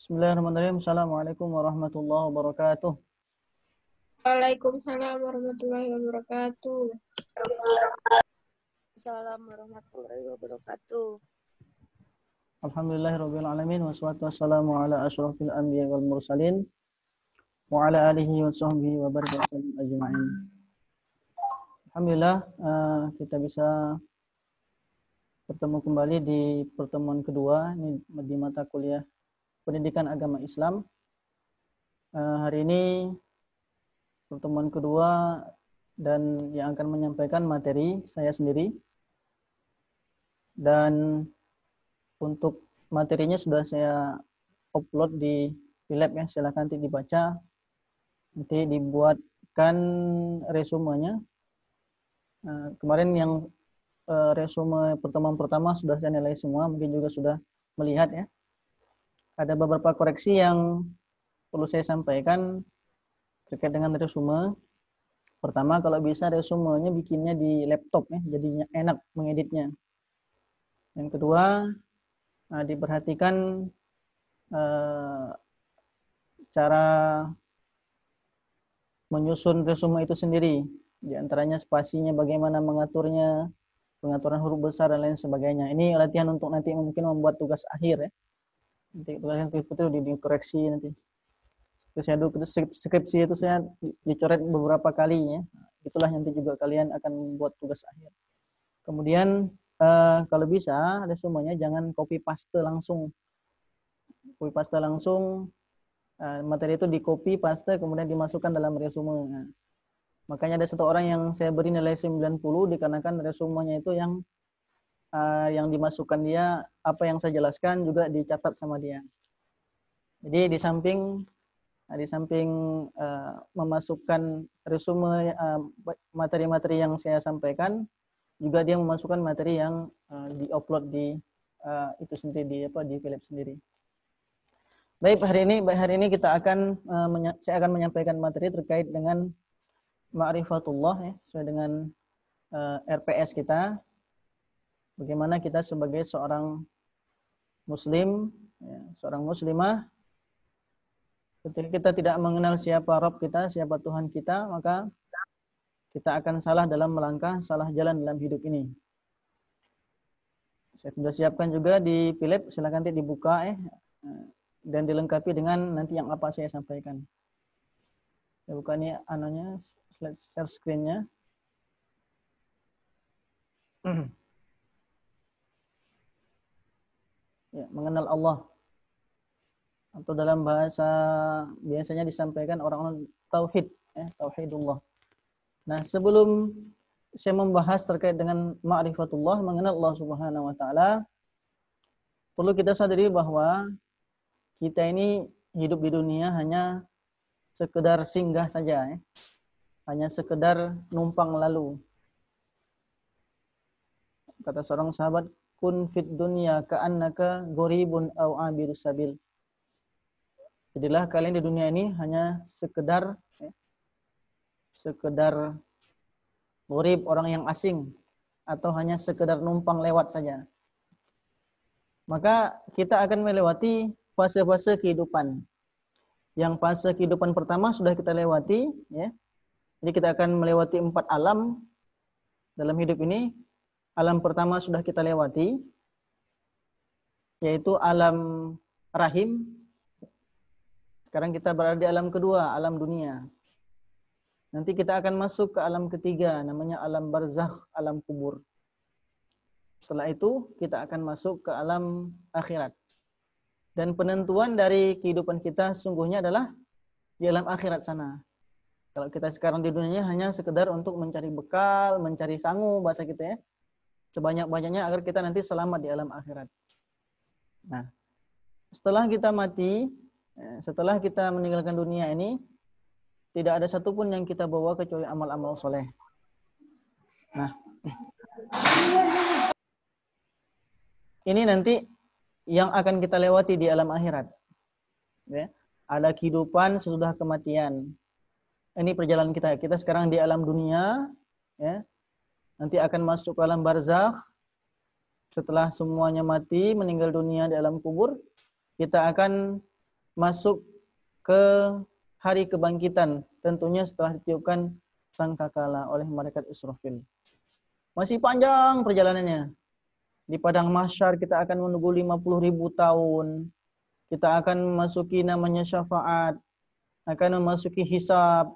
Bismillahirrahmanirrahim. Assalamualaikum warahmatullahi wabarakatuh. Waalaikumsalam warahmatullahi wabarakatuh. Assalamualaikum warahmatullahi wabarakatuh. Alhamdulillahirabbil alamin wassalatu wassalamu ala asyrofil anbiya wal mursalin wa ala alihi wa sahbihi wa baraka wasallam ajma'in. Alhamdulillah kita bisa bertemu kembali di pertemuan kedua ini di mata kuliah Pendidikan Agama Islam. Hari ini pertemuan kedua dan yang akan menyampaikan materi saya sendiri. Dan untuk materinya sudah saya upload di Philab ya, silahkan nanti dibaca. Nanti dibuatkan resumenya. Kemarin yang resume pertemuan pertama sudah saya nilai semua, mungkin juga sudah melihat ya. Ada beberapa koreksi yang perlu saya sampaikan terkait dengan resume. Pertama, kalau bisa resumenya bikinnya di laptop ya, jadinya enak mengeditnya. Yang kedua, diperhatikan cara menyusun resume itu sendiri. Di antaranya spasinya bagaimana mengaturnya, pengaturan huruf besar dan lain sebagainya. Ini latihan untuk nanti mungkin membuat tugas akhir ya. Nanti tugasnya itu dikoreksi nanti. Skripsi itu saya dicoret beberapa kali ya. Itulah nanti juga kalian akan membuat tugas akhir. Kemudian kalau bisa resumenya jangan copy paste langsung. Copy paste langsung, materi itu di copy paste kemudian dimasukkan dalam resume. Nah, makanya ada satu orang yang saya beri nilai 90 dikarenakan resumenya itu yang dimasukkan dia, apa yang saya jelaskan juga dicatat sama dia. Jadi di samping memasukkan resume materi-materi yang saya sampaikan, juga dia memasukkan materi yang diupload di itu sendiri di Philab sendiri. Baik, hari ini kita akan saya akan menyampaikan materi terkait dengan ma'rifatullah ya, sesuai dengan RPS kita. Bagaimana kita sebagai seorang muslim, ya, seorang muslimah, ketika kita tidak mengenal siapa Rabb kita, siapa Tuhan kita, maka kita akan salah dalam melangkah, salah jalan dalam hidup ini. Saya sudah siapkan juga di Philab, silakan nanti dibuka ya, dan dilengkapi dengan nanti yang apa saya sampaikan. Saya buka ini slide share screen-nya. Ya, mengenal Allah. Atau dalam bahasa biasanya disampaikan orang-orang tauhid, ya, tauhidullah. Nah, sebelum saya membahas terkait dengan ma'rifatullah, mengenal Allah Subhanahu wa taala, perlu kita sadari bahwa kita ini hidup di dunia hanya sekedar singgah saja, ya. Hanya sekedar numpang lalu. Kata seorang sahabat, kun fid dunya ka'annaka gharibun aw abirus sabil. Jadilah kalian di dunia ini hanya sekedar gharib, orang yang asing, atau hanya sekedar numpang lewat saja. Maka kita akan melewati fase-fase kehidupan. Yang fase kehidupan pertama sudah kita lewati, ya. Jadi kita akan melewati 4 alam dalam hidup ini. Alam pertama sudah kita lewati, yaitu alam rahim. Sekarang kita berada di alam kedua, alam dunia. Nanti kita akan masuk ke alam ketiga, namanya alam barzakh, alam kubur. Setelah itu kita akan masuk ke alam akhirat. Dan penentuan dari kehidupan kita sungguhnya adalah di alam akhirat sana. Kalau kita sekarang di dunia hanya sekedar untuk mencari bekal, mencari sangu, bahasa kita ya. Sebanyak-banyaknya agar kita nanti selamat di alam akhirat. Nah, setelah kita mati, setelah kita meninggalkan dunia ini, tidak ada satupun yang kita bawa kecuali amal-amal soleh. Nah, ini nanti yang akan kita lewati di alam akhirat. Ya, ada kehidupan sesudah kematian. Ini perjalanan kita. Kita sekarang di alam dunia, ya. Nanti akan masuk ke alam barzakh. Setelah semuanya mati, meninggal dunia di alam kubur, kita akan masuk ke hari kebangkitan, tentunya setelah ditiupkan sangkakala oleh malaikat Israfil. Masih panjang perjalanannya. Di padang mahsyar kita akan menunggu 50.000 tahun. Kita akan memasuki namanya syafaat, akan memasuki hisab,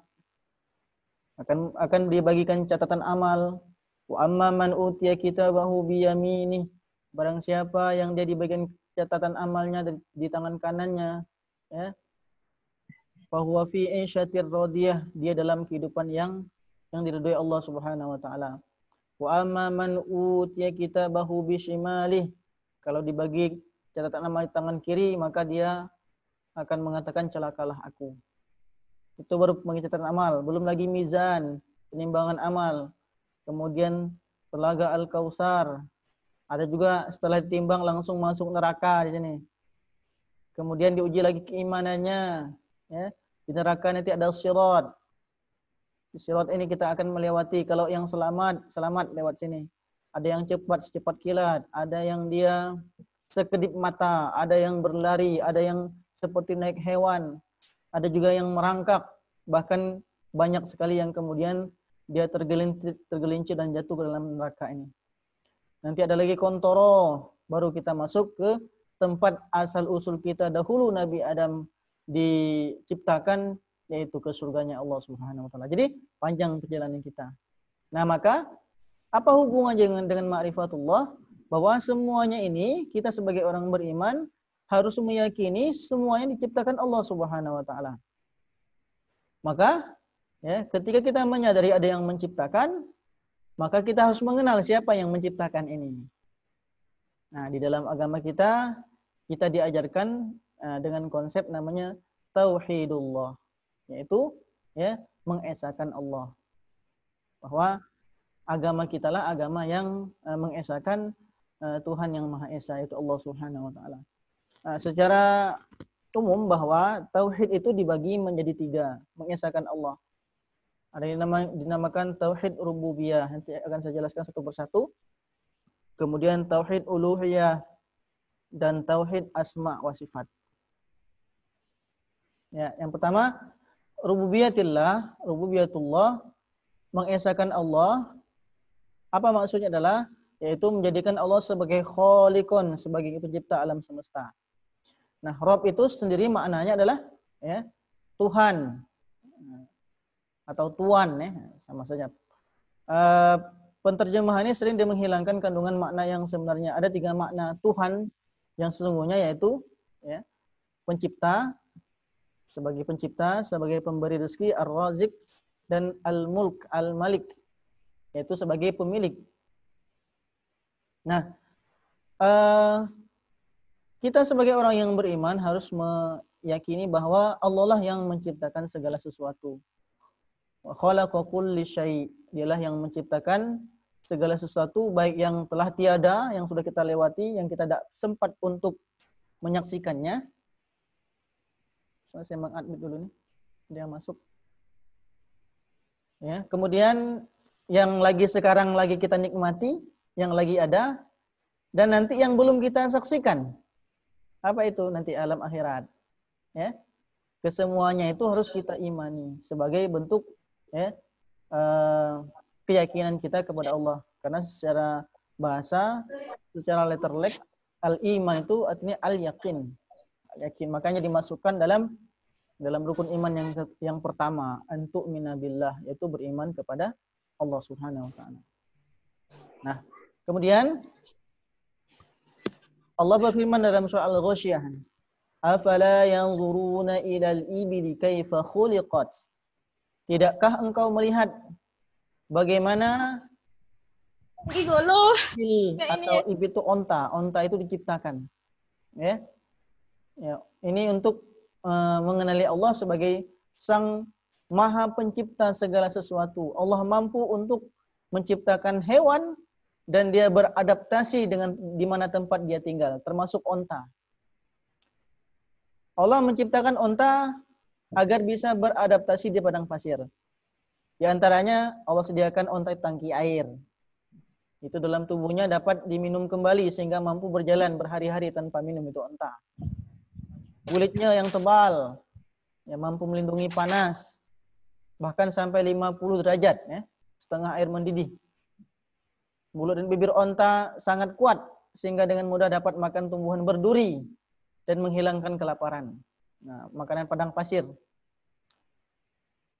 akan dibagikan catatan amal. Wa amma man utiya kitabahu biyaminih. Barang siapa yang dia dibagikan catatan amalnya di tangan kanannya, ya, fahuwa fi 'isyatir radiyah, dia dalam kehidupan yang diridhoi Allah Subhanahu wa taala. Wa amma man utiya kitabahu bishimalih, kalau dibagi catatan amal di tangan kiri, maka dia akan mengatakan celakalah aku. Itu baru bagi catatan amal, belum lagi mizan, penimbangan amal. Kemudian telaga Al-Kautsar. Ada juga setelah ditimbang langsung masuk neraka di sini. Kemudian diuji lagi keimanannya, ya. Di neraka nanti ada sirat. Di sirat ini kita akan melewati, kalau yang selamat lewat sini. Ada yang cepat secepat kilat, ada yang dia sekedip mata, ada yang berlari, ada yang seperti naik hewan, ada juga yang merangkak, bahkan banyak sekali yang kemudian dia tergelincir dan jatuh ke dalam neraka ini. Nanti ada lagi kontoro, baru kita masuk ke tempat asal usul kita dahulu Nabi Adam diciptakan, yaitu ke surganya Allah Subhanahu wa taala. Jadi panjang perjalanan kita. Nah, maka apa hubungannya dengan ma'rifatullah? Bahwa semuanya ini kita sebagai orang beriman harus meyakini semuanya diciptakan Allah Subhanahu wa taala. Maka ya, ketika kita menyadari ada yang menciptakan, maka kita harus mengenal siapa yang menciptakan ini. Nah, di dalam agama kita diajarkan dengan konsep namanya tauhidullah, yaitu ya mengesahkan Allah. Bahwa agama kita lah agama yang mengesahkan Tuhan yang Maha Esa, yaitu Allah Subhanahu wa taala. Secara umum bahwa tauhid itu dibagi menjadi 3, mengesahkan Allah. Ada yang dinamakan tauhid rububiyah, nanti akan saya jelaskan satu persatu. Kemudian tauhid uluhiyah dan tauhid asma wa sifat. Ya, yang pertama rububiyatullah, mengesahkan Allah. Apa maksudnya adalah yaitu menjadikan Allah sebagai khaliqun, sebagai pencipta alam semesta. Nah, Rabb itu sendiri maknanya adalah ya, Tuhan atau tuan, ya, sama saja. Penterjemahan ini sering dia menghilangkan kandungan makna yang sebenarnya. Ada 3 makna Tuhan yang sesungguhnya, yaitu ya, pencipta, sebagai pemberi rezeki, ar-razik, dan al-mulk, al-malik, yaitu sebagai pemilik. Nah, kita sebagai orang yang beriman harus meyakini bahwa Allah lah yang menciptakan segala sesuatu. Wa khalaqa kulli syai', dialah yang menciptakan segala sesuatu, baik yang telah tiada, yang sudah kita lewati, yang kita tidak sempat untuk menyaksikannya. Saya mengadmit dulu nih, dia masuk. Ya, kemudian yang lagi sekarang lagi kita nikmati, yang lagi ada, dan nanti yang belum kita saksikan. Apa itu? Nanti alam akhirat. Ya, kesemuanya itu harus kita imani sebagai bentuk ya, keyakinan kita kepada Allah. Karena secara bahasa, secara letterlek, al-iman itu artinya al-yakin. Yakin. Makanya dimasukkan dalam rukun iman yang pertama, antu'mina billah, yaitu beriman kepada Allah Subhanahu wa taala. Nah, kemudian Allah berfirman dalam surah Al-Ghasyiyah, "Afala yanzuruna ilal ibili kaifa khuliqat?" Tidakkah engkau melihat bagaimana ibil atau ibil itu onta itu diciptakan. Ya. Ya, ini untuk mengenali Allah sebagai Sang Maha Pencipta segala sesuatu. Allah mampu untuk menciptakan hewan dan dia beradaptasi dengan di mana tempat dia tinggal, termasuk onta. Allah menciptakan onta agar bisa beradaptasi di padang pasir. Di antaranya Allah sediakan onta tangki air. Itu dalam tubuhnya dapat diminum kembali sehingga mampu berjalan berhari-hari tanpa minum, itu onta. kulitnya yang tebal, yang mampu melindungi panas, bahkan sampai 50 derajat, ya, setengah air mendidih. Mulut dan bibir onta sangat kuat, sehingga dengan mudah dapat makan tumbuhan berduri dan menghilangkan kelaparan. Nah, makanan padang pasir.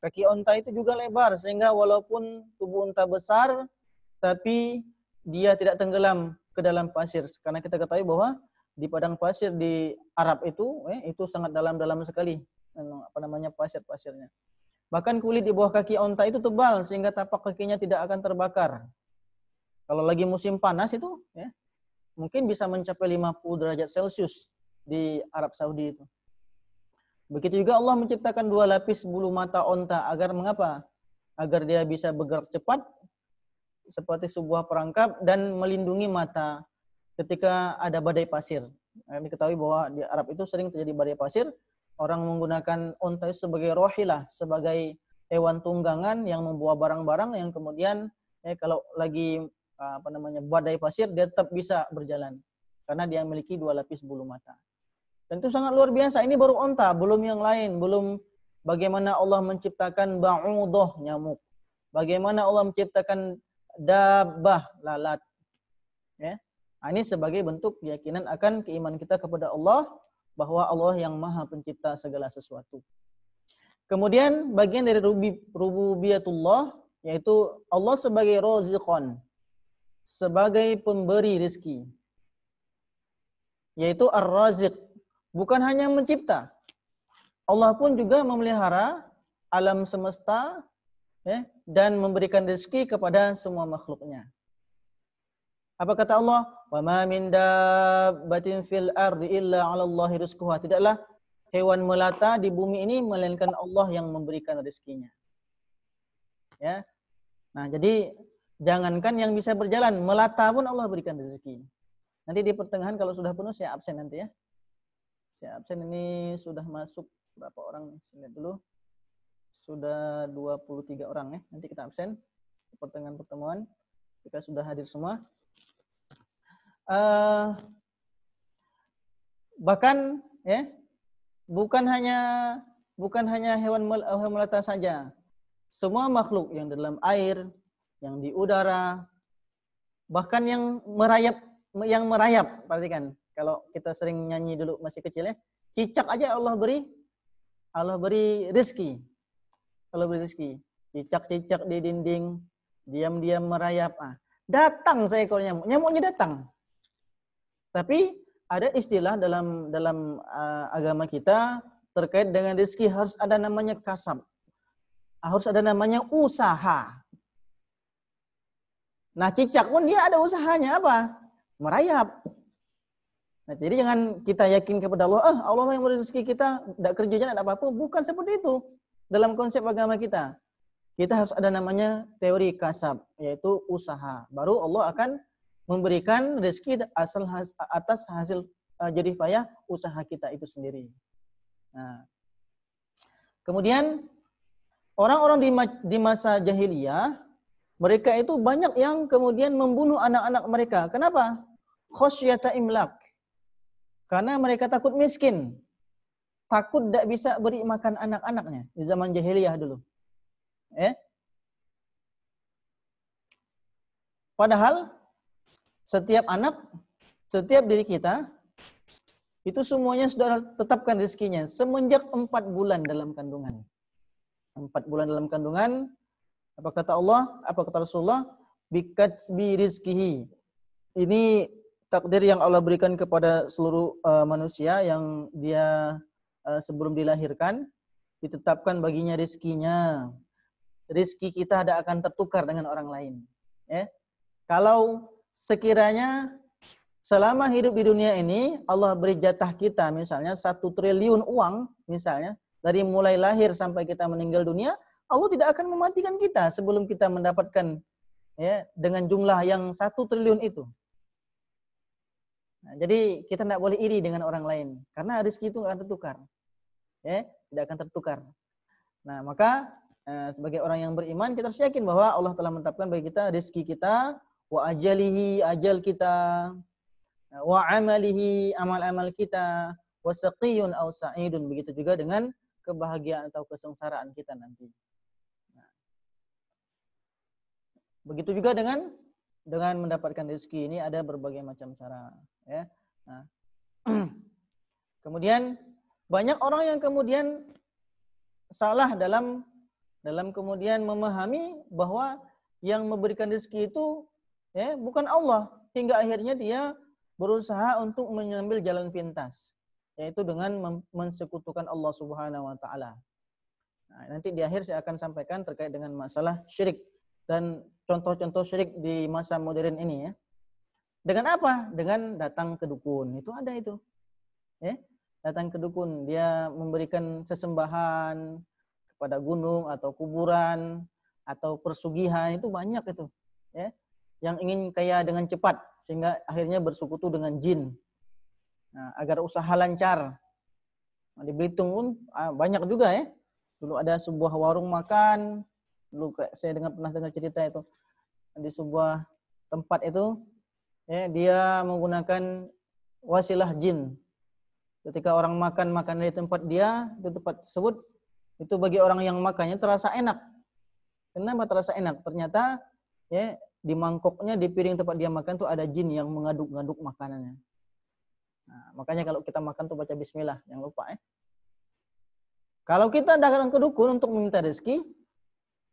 Kaki onta itu juga lebar, sehingga walaupun tubuh onta besar, tapi dia tidak tenggelam ke dalam pasir. Karena kita ketahui bahwa di padang pasir di Arab itu sangat dalam-dalam sekali, pasir-pasirnya. Bahkan kulit di bawah kaki onta itu tebal, sehingga tapak kakinya tidak akan terbakar. Kalau lagi musim panas itu, ya, mungkin bisa mencapai 50 derajat Celcius di Arab Saudi itu. Begitu juga Allah menciptakan 2 lapis bulu mata onta agar mengapa? Agar dia bisa bergerak cepat seperti sebuah perangkap dan melindungi mata ketika ada badai pasir. Diketahui bahwa di Arab itu sering terjadi badai pasir. Orang menggunakan onta sebagai rohilah, sebagai hewan tunggangan yang membawa barang-barang yang kemudian kalau lagi badai pasir dia tetap bisa berjalan karena dia memiliki 2 lapis bulu mata. Dan itu sangat luar biasa. Ini baru onta, belum yang lain, belum bagaimana Allah menciptakan ba'udah, nyamuk. Bagaimana Allah menciptakan dabbah, lalat. Ya. Ini sebagai bentuk keyakinan akan keimanan kita kepada Allah, bahwa Allah yang Maha Pencipta segala sesuatu. Kemudian bagian dari rububiyatullah, yaitu Allah sebagai raziqan, sebagai pemberi rezeki, yaitu ar-raziq, bukan hanya mencipta. Allah pun juga memelihara alam semesta, ya, dan memberikan rezeki kepada semua makhluknya. Apa kata Allah? Wa ma min dabbatin fil ardi illa 'ala Allahi rizquha. Tidaklah hewan melata di bumi ini melainkan Allah yang memberikan rezekinya. Ya. Nah, jadi jangankan yang bisa berjalan, melata pun Allah berikan rezeki. Nanti di pertengahan kalau sudah penuh saya absen nanti ya. Saya absen, ini sudah masuk berapa orang? Saya lihat dulu. Sudah 23 orang ya. Nanti kita absen di pertengahan pertemuan. Jika sudah hadir semua. Bahkan ya, bukan hanya hewan melata saja. Semua makhluk yang di dalam air, yang di udara, bahkan yang merayap, perhatikan. Kalau kita sering nyanyi dulu masih kecil ya, cicak aja Allah beri rezeki. Allah beri rezeki. Cicak-cicak di dinding, diam-diam merayap. Datang seekor nyamuk, nyamuknya datang. Tapi ada istilah dalam agama kita terkait dengan rezeki, harus ada namanya kasab. Harus ada namanya usaha. Nah, cicak pun dia ada usahanya apa? Merayap. Nah, jadi jangan kita yakin kepada Allah, Allah yang memberi rezeki kita, tidak kerja jangan ada apa-apa. Bukan seperti itu. Dalam konsep agama kita, kita harus ada namanya teori kasab, yaitu usaha. Baru Allah akan memberikan rezeki atas hasil jerih payah usaha kita itu sendiri. Nah, kemudian orang-orang di masa jahiliyah, mereka itu banyak yang kemudian membunuh anak-anak mereka. Kenapa? Khosyata imlak. Karena mereka takut miskin. Takut tidak bisa beri makan anak-anaknya di zaman jahiliyah dulu. Padahal setiap anak, setiap diri kita, itu semuanya sudah tetapkan rezekinya semenjak 4 bulan dalam kandungan. 4 bulan dalam kandungan, apa kata Allah, apa kata Rasulullah? Bikatsbi rizkihi. Ini takdir yang Allah berikan kepada seluruh manusia yang dia sebelum dilahirkan, ditetapkan baginya rezekinya. Rezeki kita tidak akan tertukar dengan orang lain. Ya. Kalau sekiranya selama hidup di dunia ini Allah beri jatah kita misalnya 1 triliun uang misalnya, dari mulai lahir sampai kita meninggal dunia, Allah tidak akan mematikan kita sebelum kita mendapatkan ya dengan jumlah yang 1 triliun itu. Nah, jadi kita tidak boleh iri dengan orang lain karena rezeki itu tidak akan tertukar. Ya, tidak akan tertukar. Nah, maka sebagai orang yang beriman kita harus yakin bahwa Allah telah menetapkan bagi kita rezeki kita, wa ajalihi, ajal kita, wa amalihi, amal-amal kita, wasaqiyun aw sa'idun. Begitu juga dengan kebahagiaan atau kesengsaraan kita nanti. Nah, begitu juga dengan mendapatkan rezeki. Ini ada berbagai macam cara, ya. Nah, kemudian banyak orang yang kemudian salah dalam kemudian memahami bahwa yang memberikan rezeki itu ya bukan Allah, hingga akhirnya dia berusaha untuk mengambil jalan pintas, yaitu dengan mensekutukan Allah Subhanahu wa taala. Nah, nanti di akhir saya akan sampaikan terkait dengan masalah syirik dan contoh-contoh syirik di masa modern ini ya. Dengan apa? Dengan datang ke dukun. Itu ada itu. Ya, datang ke dukun, dia memberikan sesembahan kepada gunung atau kuburan atau persugihan, itu banyak itu. Ya. Yang ingin kaya dengan cepat sehingga akhirnya bersekutu dengan jin. Nah, agar usaha lancar. Nah, di Belitung pun banyak juga ya. Dulu ada sebuah warung makan, dulu saya pernah dengar cerita itu. Di sebuah tempat itu ya, dia menggunakan wasilah jin. Ketika orang makan makanan di tempat dia, di tempat tersebut, itu bagi orang yang makannya terasa enak. Kenapa terasa enak? Ternyata ya di mangkoknya, di piring tempat dia makan tuh ada jin yang mengaduk-ngaduk makanannya. Nah, makanya kalau kita makan tuh baca bismillah, jangan lupa ya. Kalau kita datang ke dukun untuk meminta rezeki,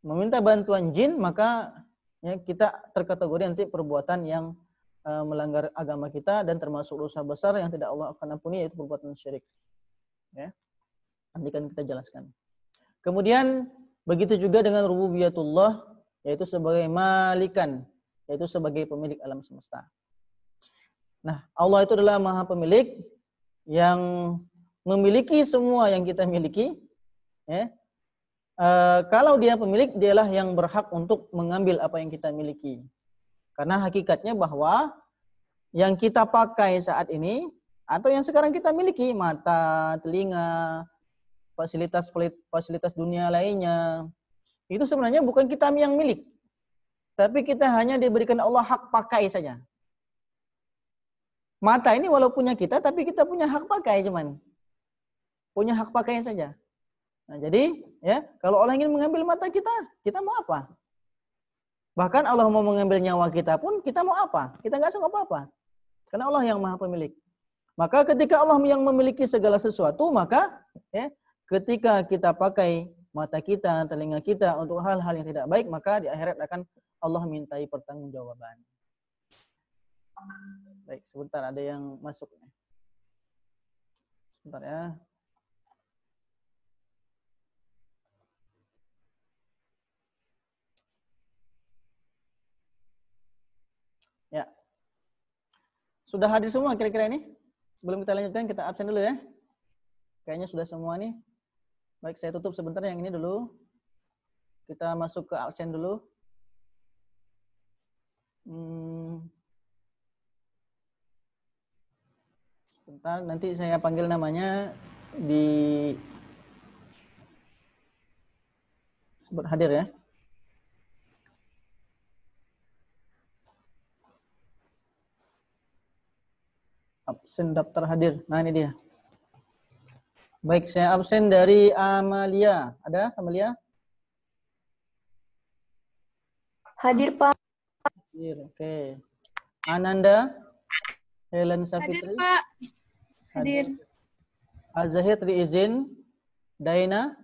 meminta bantuan jin, maka ya, kita terkategori nanti perbuatan yang melanggar agama kita dan termasuk dosa besar yang tidak Allah akan ampuni, yaitu perbuatan syirik. Ya. Nanti kan kita jelaskan. Kemudian begitu juga dengan rububiyatullah, yaitu sebagai malikan, yaitu sebagai pemilik alam semesta. Nah, Allah itu adalah Maha Pemilik yang memiliki semua yang kita miliki. Ya. Kalau dia pemilik, dialah yang berhak untuk mengambil apa yang kita miliki. Karena hakikatnya bahwa yang kita pakai saat ini atau yang sekarang kita miliki, mata, telinga, fasilitas dunia lainnya, itu sebenarnya bukan kita yang milik. Tapi kita hanya diberikan Allah hak pakai saja. Mata ini walau punya kita, tapi kita punya hak pakai cuman. Punya hak pakai saja. Nah, jadi ya, kalau Allah ingin mengambil mata kita, kita mau apa? Bahkan Allah mau mengambil nyawa kita pun, kita mau apa? Kita nggak sanggup apa-apa. Karena Allah yang Maha Pemilik. Maka ketika Allah yang memiliki segala sesuatu, maka ya, ketika kita pakai mata kita, telinga kita untuk hal-hal yang tidak baik, maka di akhirat akan Allah mintai pertanggungjawaban. Baik, sebentar ada yang masuk. Sebentar ya. Ya. Sudah hadir semua kira-kira ini? Sebelum kita lanjutkan, kita absen dulu ya. Kayaknya sudah semua nih. Baik, saya tutup sebentar yang ini dulu. Kita masuk ke absen dulu. Sebentar, nanti saya panggil namanya di sebut hadir ya. Absen daftar hadir. Nah, ini dia. Baik, saya absen dari Amalia. Ada Amalia? Hadir, Pak. Hadir, oke. Ananda? Helen Safitri? Hadir, Pak. Hadir. Azahir izin. Daina?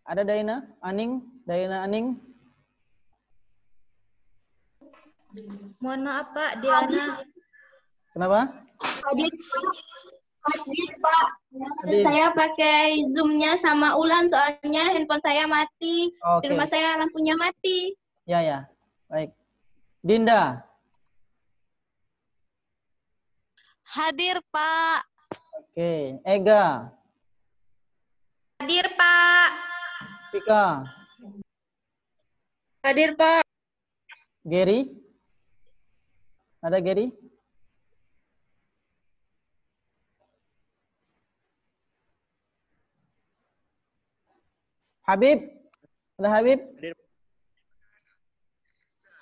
Ada Daina? Aning? Daina Aning? Mohon maaf, Pak. Diana. Kenapa? Hadir, Pak. Hadir, Pak. Hadir. Saya pakai Zoom-nya sama Ulan, soalnya handphone saya mati. Di Oke. rumah saya lampunya mati. Ya, ya. Baik. Dinda? Hadir, Pak. Oke. Ega? Hadir, Pak. Pika? Hadir, Pak. Gary? Ada Gary? Habib? Ada Habib?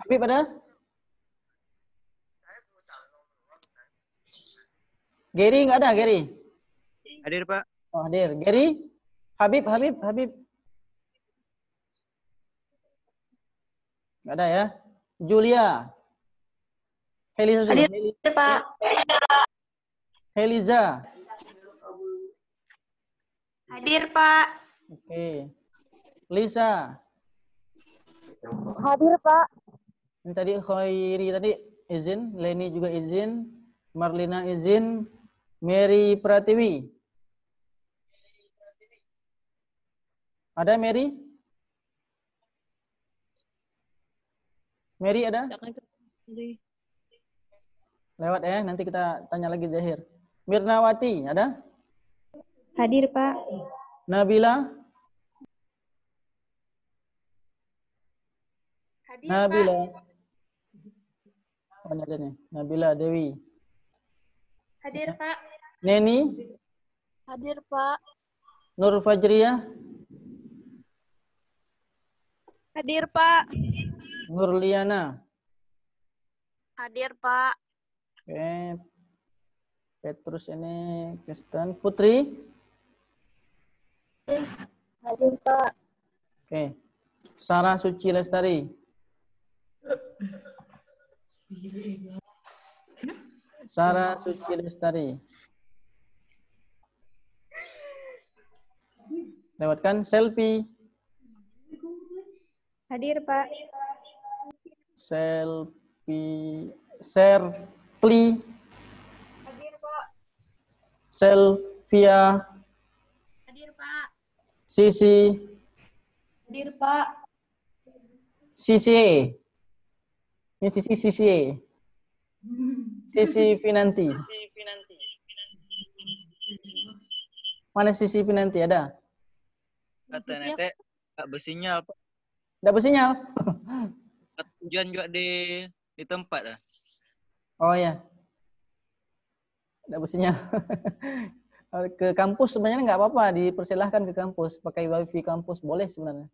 Habib ada? Gary nggak ada, Gary? Hadir, Pak. Oh, hadir. Gary? Habib. Nggak ada ya? Julia. Heliza dulu. Hadir, Pak. Heliza. Hadir, Pak. Oke. Lisa. Hadir, Pak. Ini tadi Khairi tadi izin, Leni juga izin, Marlina izin, Mary Pratiwi. Ada Mary? Mary ada? Lewat ya, nanti kita tanya lagi di akhir. Mirnawati, ada? Hadir, Pak. Nabila? Hadir, Nabila. Oh, ada nih. Nabila Dewi. Hadir, Pak. Neni? Hadir, Pak. Nur Fajriyah? Hadir, Pak. Nurliana? Hadir, Pak. Oke. Petrus ini Kristen. Putri? Hadir, Pak. Oke. Sarah Suci Lestari? Sarah Suci Lestari. Lewatkan selfie. Hadir, Pak. Selfie. Serpli. Hadir, Pak. Selvia. Hadir, Pak. Sisi. Hadir, Pak. Sisi. Ini Sisi. Sisi Finanti. Mana Sisi Finanti? Ada? Kata Nete, tak bersinyal, Pak. Tidak bersinyal? Tujuan juga di tempat dah. Oh ya. Tidak bersinyal. Ke kampus sebenarnya nggak apa-apa, dipersilahkan ke kampus, pakai wifi kampus boleh sebenarnya.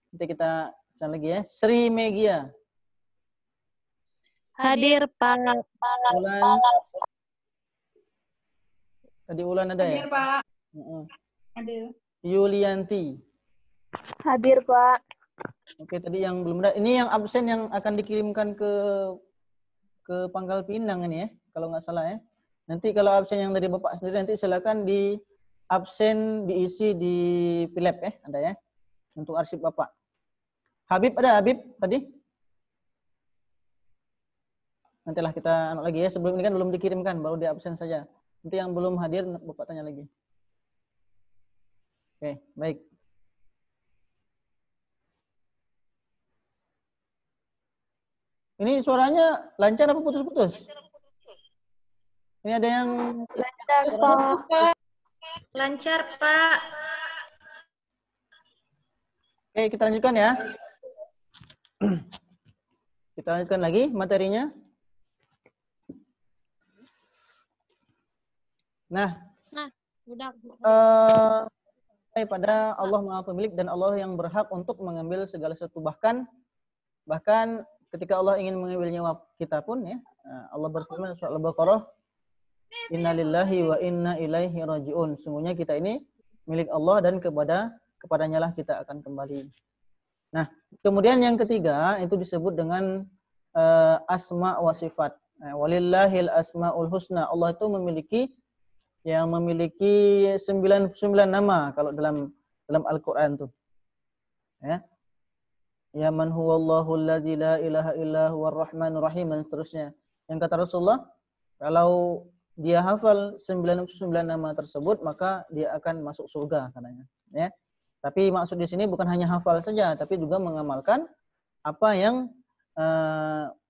Nanti kita pesan lagi ya. Sri Megia. Hadir, Pak. Ulan. Tadi Ulan ada ya? Hadir, Pak. Mm-mm. Hadir. Yulianti. Hadir, Pak. Oke, tadi yang belum ada. Ini yang absen yang akan dikirimkan ke Pangkal Pinang ini ya, kalau nggak salah ya. Nanti kalau absen yang dari Bapak sendiri nanti silakan di absen diisi di Philip ya, ada ya. Untuk arsip Bapak. Habib ada, Habib tadi? Nantilah kita lagi ya, sebelum ini kan belum dikirimkan, baru di absen saja. Nanti yang belum hadir Bapak tanya lagi. Oke, baik. Ini suaranya lancar apa putus-putus? Ini ada yang Lancar, Pak. Lancar, Pak. Oke, kita lanjutkan ya. Kita lanjutkan lagi materinya. Nah, Udah. pada Allah Maha Pemilik dan Allah yang berhak untuk mengambil segala sesuatu, bahkan ketika Allah ingin mengambil nyawa kita pun ya, Allah berfirman surat Al-Baqarah, innalillahi wa inna ilaihi raji'un. Sungguhnya kita ini milik Allah dan kepadanya lah kita akan kembali. Nah, kemudian yang ketiga itu disebut dengan asma wa sifat. Walillahil asmaul husna. Allah itu memiliki 99 nama kalau dalam Al-Qur'an tuh. Ya. Ya man huwallahu alladzi la ilaha illa huwar rahmanur rahim dan seterusnya. Yang kata Rasulullah, kalau dia hafal 99 nama tersebut maka dia akan masuk surga katanya, ya. Tapi maksud di sini bukan hanya hafal saja tapi juga mengamalkan apa yang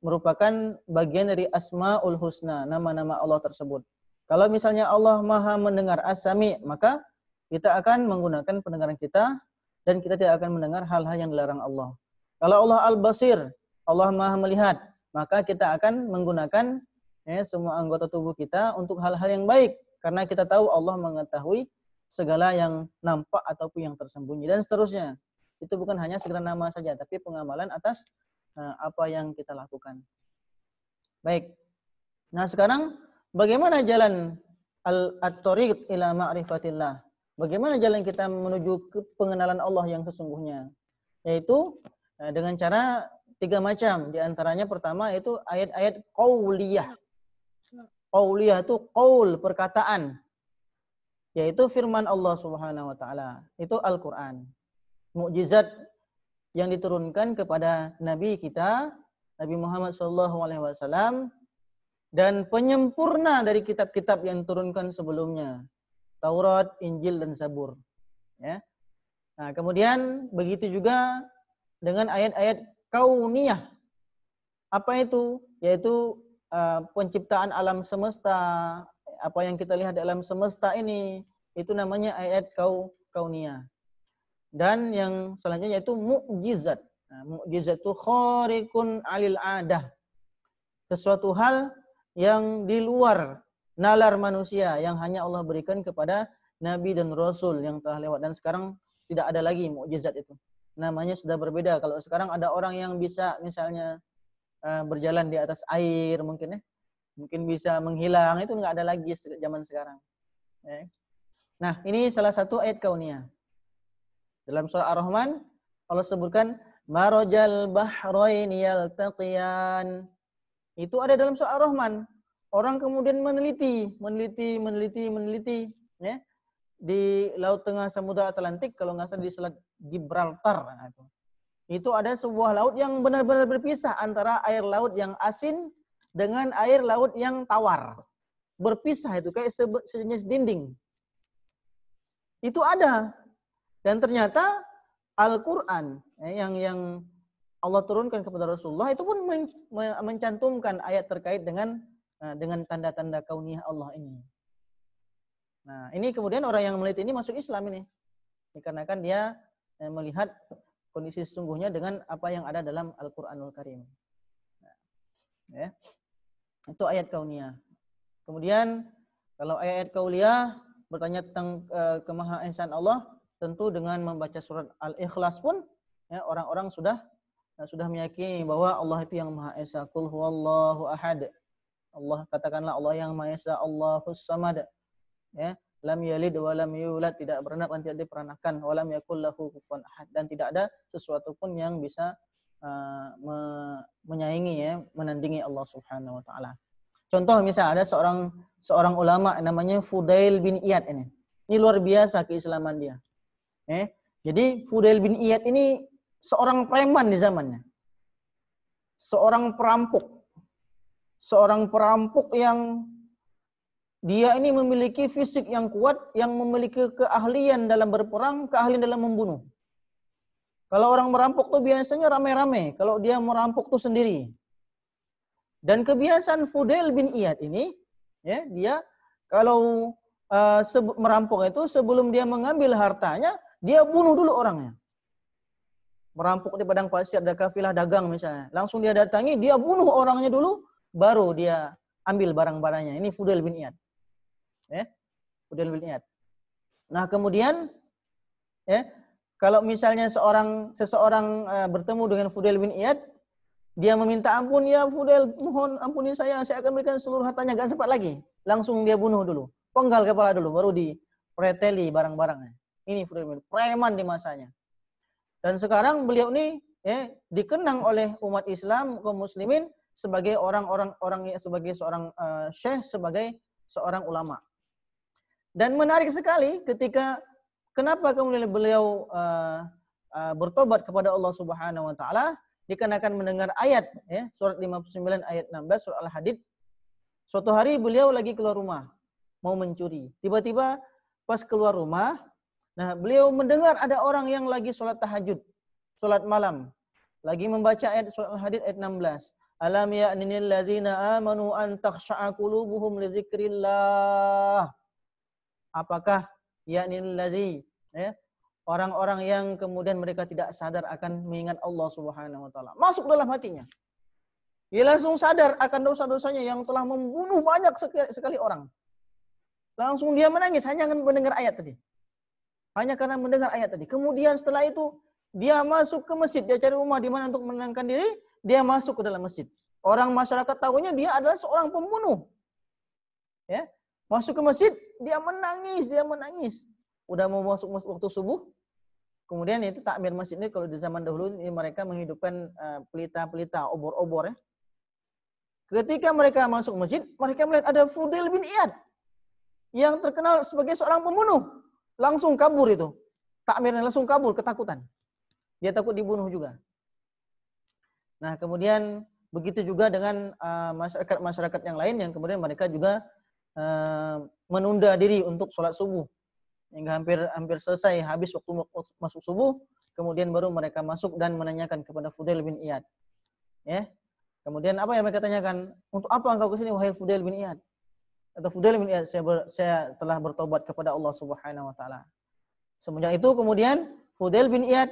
merupakan bagian dari Asmaul Husna, nama-nama Allah tersebut. Kalau misalnya Allah Maha mendengar As-Sami, maka kita akan menggunakan pendengaran kita dan kita tidak akan mendengar hal-hal yang dilarang Allah. Kalau Allah Al-Basir, Allah Maha melihat, maka kita akan menggunakan semua anggota tubuh kita untuk hal-hal yang baik. Karena kita tahu Allah mengetahui segala yang nampak ataupun yang tersembunyi dan seterusnya. Itu bukan hanya sekedar nama saja, tapi pengamalan atas apa yang kita lakukan. Baik. Nah sekarang bagaimana jalan at-thariq ila ma'rifatillah? Bagaimana jalan kita menuju ke pengenalan Allah yang sesungguhnya? Yaitu dengan cara 3 macam. Di antaranya pertama yaitu ayat-ayat qauliyah. Qauliyah itu qaul, perkataan. Yaitu firman Allah Subhanahu wa taala. Itu Al-Qur'an. Mukjizat yang diturunkan kepada nabi kita, Nabi Muhammad SAW, dan penyempurna dari kitab-kitab yang diturunkan sebelumnya. Taurat, Injil, dan Zabur. Ya. Nah, kemudian begitu juga dengan ayat-ayat kauniyah. Apa itu? Yaitu penciptaan alam semesta. Apa yang kita lihat di alam semesta ini, itu namanya ayat kauniyah. Dan yang selanjutnya yaitu mukjizat. Nah, mukjizat itu khariqun 'alil 'adah. Sesuatu hal yang di luar nalar manusia yang hanya Allah berikan kepada nabi dan rasul yang telah lewat, dan sekarang tidak ada lagi mukjizat itu. Namanya sudah berbeda. Kalau sekarang ada orang yang bisa misalnya berjalan di atas air mungkin ya. Mungkin bisa menghilang, itu enggak ada lagi zaman sekarang. Ya. Nah, ini salah satu ayat kauniyah. Dalam surah Ar-Rahman Allah sebutkan marajal bahraini yaltaqiyan. Itu ada dalam surah Ar-Rahman. Orang kemudian meneliti ya, di Laut Tengah Samudra Atlantik, kalau nggak salah di Selat Gibraltar. Itu ada sebuah laut yang benar-benar berpisah antara air laut yang asin dengan air laut yang tawar. Berpisah itu kayak sejenis dinding. Itu ada. Dan ternyata Al-Qur'an yang Allah turunkan kepada Rasulullah itu pun mencantumkan ayat terkait dengan tanda-tanda kauniyah Allah ini. Nah, ini kemudian orang yang meneliti ini masuk Islam ini. Dikarenakan dia melihat kondisi sesungguhnya dengan apa yang ada dalam Al-Qur'anul Karim. Nah, ya. Itu ayat kauniyah. Kemudian kalau ayat kauliyah bertanya tentang kemahaesaan Allah, tentu dengan membaca surat Al-Ikhlas pun ya, orang-orang sudah meyakini bahwa Allah itu yang Maha Esa. Qul huwallahu ahad. Allah, katakanlah Allah yang Maha Esa, Allahus Samad. Ya, lam yalid wa lam yulad, tidak beranak dan tidak diperanakan, wa lam yakul lahu kufuwan ahad, dan tidak ada sesuatu pun yang bisa menyaingi ya, menandingi Allah Subhanahu wa taala. Contoh misal ada seorang ulama namanya Fudail bin Iyad ini. Ini luar biasa keislaman dia. Jadi Fudail bin Iyad ini seorang preman di zamannya. Seorang perampok yang dia ini memiliki fisik yang kuat, yang memiliki keahlian dalam berperang, keahlian dalam membunuh. Kalau orang merampok tuh biasanya rame-rame, kalau dia merampok tuh sendiri. Dan kebiasaan Fudail bin Iyad ini, ya, dia kalau merampok itu sebelum dia mengambil hartanya, dia bunuh dulu orangnya. Merampok di padang pasir, ada kafilah dagang misalnya, langsung dia datangi, dia bunuh orangnya dulu, baru dia ambil barang-barangnya. Ini Fudail bin Iyad. Ya, Fudail bin Iyad. Nah, kemudian ya, kalau misalnya seseorang bertemu dengan Fudail bin Iyad, dia meminta ampun, ya Fudail, mohon ampuni saya akan berikan seluruh hartanya, gak sempat lagi. Langsung dia bunuh dulu, penggal kepala dulu, baru dipreteli barang-barangnya. Ini Fudail bin Iyad, preman di masanya. Dan sekarang beliau ini ya, dikenang oleh umat Islam, kaum muslimin sebagai sebagai seorang syekh, sebagai seorang ulama. Dan menarik sekali ketika kenapa kemudian beliau bertobat kepada Allah Subhanahu wa taala, dikarenakan mendengar ayat ya, surat 59 ayat 16 surah Al-Hadid. Suatu hari beliau lagi keluar rumah mau mencuri. Tiba-tiba pas keluar rumah, nah beliau mendengar ada orang yang lagi sholat tahajud, sholat malam, lagi membaca ayat surat Al-Hadid ayat 16. Alam ya'ninil ladzina amanu an takhsha'a qulubuhum li dzikrillah. Apakah ya'ninil ladzi, ya, orang-orang yang kemudian mereka tidak sadar akan mengingat Allah Subhanahu wa taala. Masuk dalam hatinya. Dia langsung sadar akan dosa-dosanya yang telah membunuh banyak sekali orang. Langsung dia menangis hanya mendengar ayat tadi. Hanya karena mendengar ayat tadi. Kemudian setelah itu dia masuk ke masjid, dia cari rumah di mana untuk menenangkan diri, dia masuk ke dalam masjid. Orang masyarakat tahunya dia adalah seorang pembunuh. Ya. Masuk ke masjid, dia menangis. Udah mau masuk waktu subuh, kemudian itu takmir masjid ini kalau di zaman dahulu ini mereka menghidupkan pelita-pelita, obor-obor ya. Ketika mereka masuk masjid, mereka melihat ada Fudail bin Iyad yang terkenal sebagai seorang pembunuh. Langsung kabur itu. Takmirnya langsung kabur, ketakutan. Dia takut dibunuh juga. Nah, kemudian begitu juga dengan masyarakat-masyarakat yang lain yang kemudian mereka juga menunda diri untuk sholat subuh. Hingga hampir selesai, habis waktu masuk subuh, kemudian baru mereka masuk dan menanyakan kepada Fudail bin Iyad. Ya. Kemudian apa yang mereka tanyakan? Untuk apa engkau ke sini wahai Fudail bin Iyad? Kata Fudail bin Iyad, saya telah bertobat kepada Allah Subhanahu wa taala. Semenjak itu kemudian Fudail bin Iyad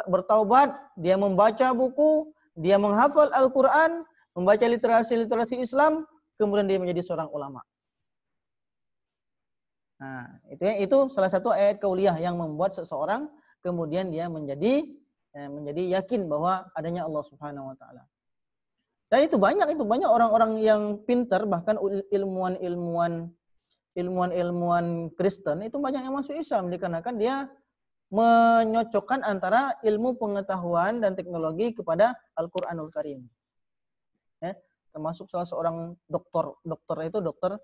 bertaubat, dia membaca buku, dia menghafal Al-Quran, membaca literasi Islam, kemudian dia menjadi seorang ulama. Nah, itu salah satu ayat kauliyah yang membuat seseorang kemudian dia menjadi yakin bahwa adanya Allah Subhanahu wa taala. Dan itu banyak orang-orang yang pintar, bahkan ilmuwan Kristen itu banyak yang masuk Islam dikarenakan dia menyocokkan antara ilmu pengetahuan dan teknologi kepada Al-Quranul Karim. Ya, termasuk salah seorang dokter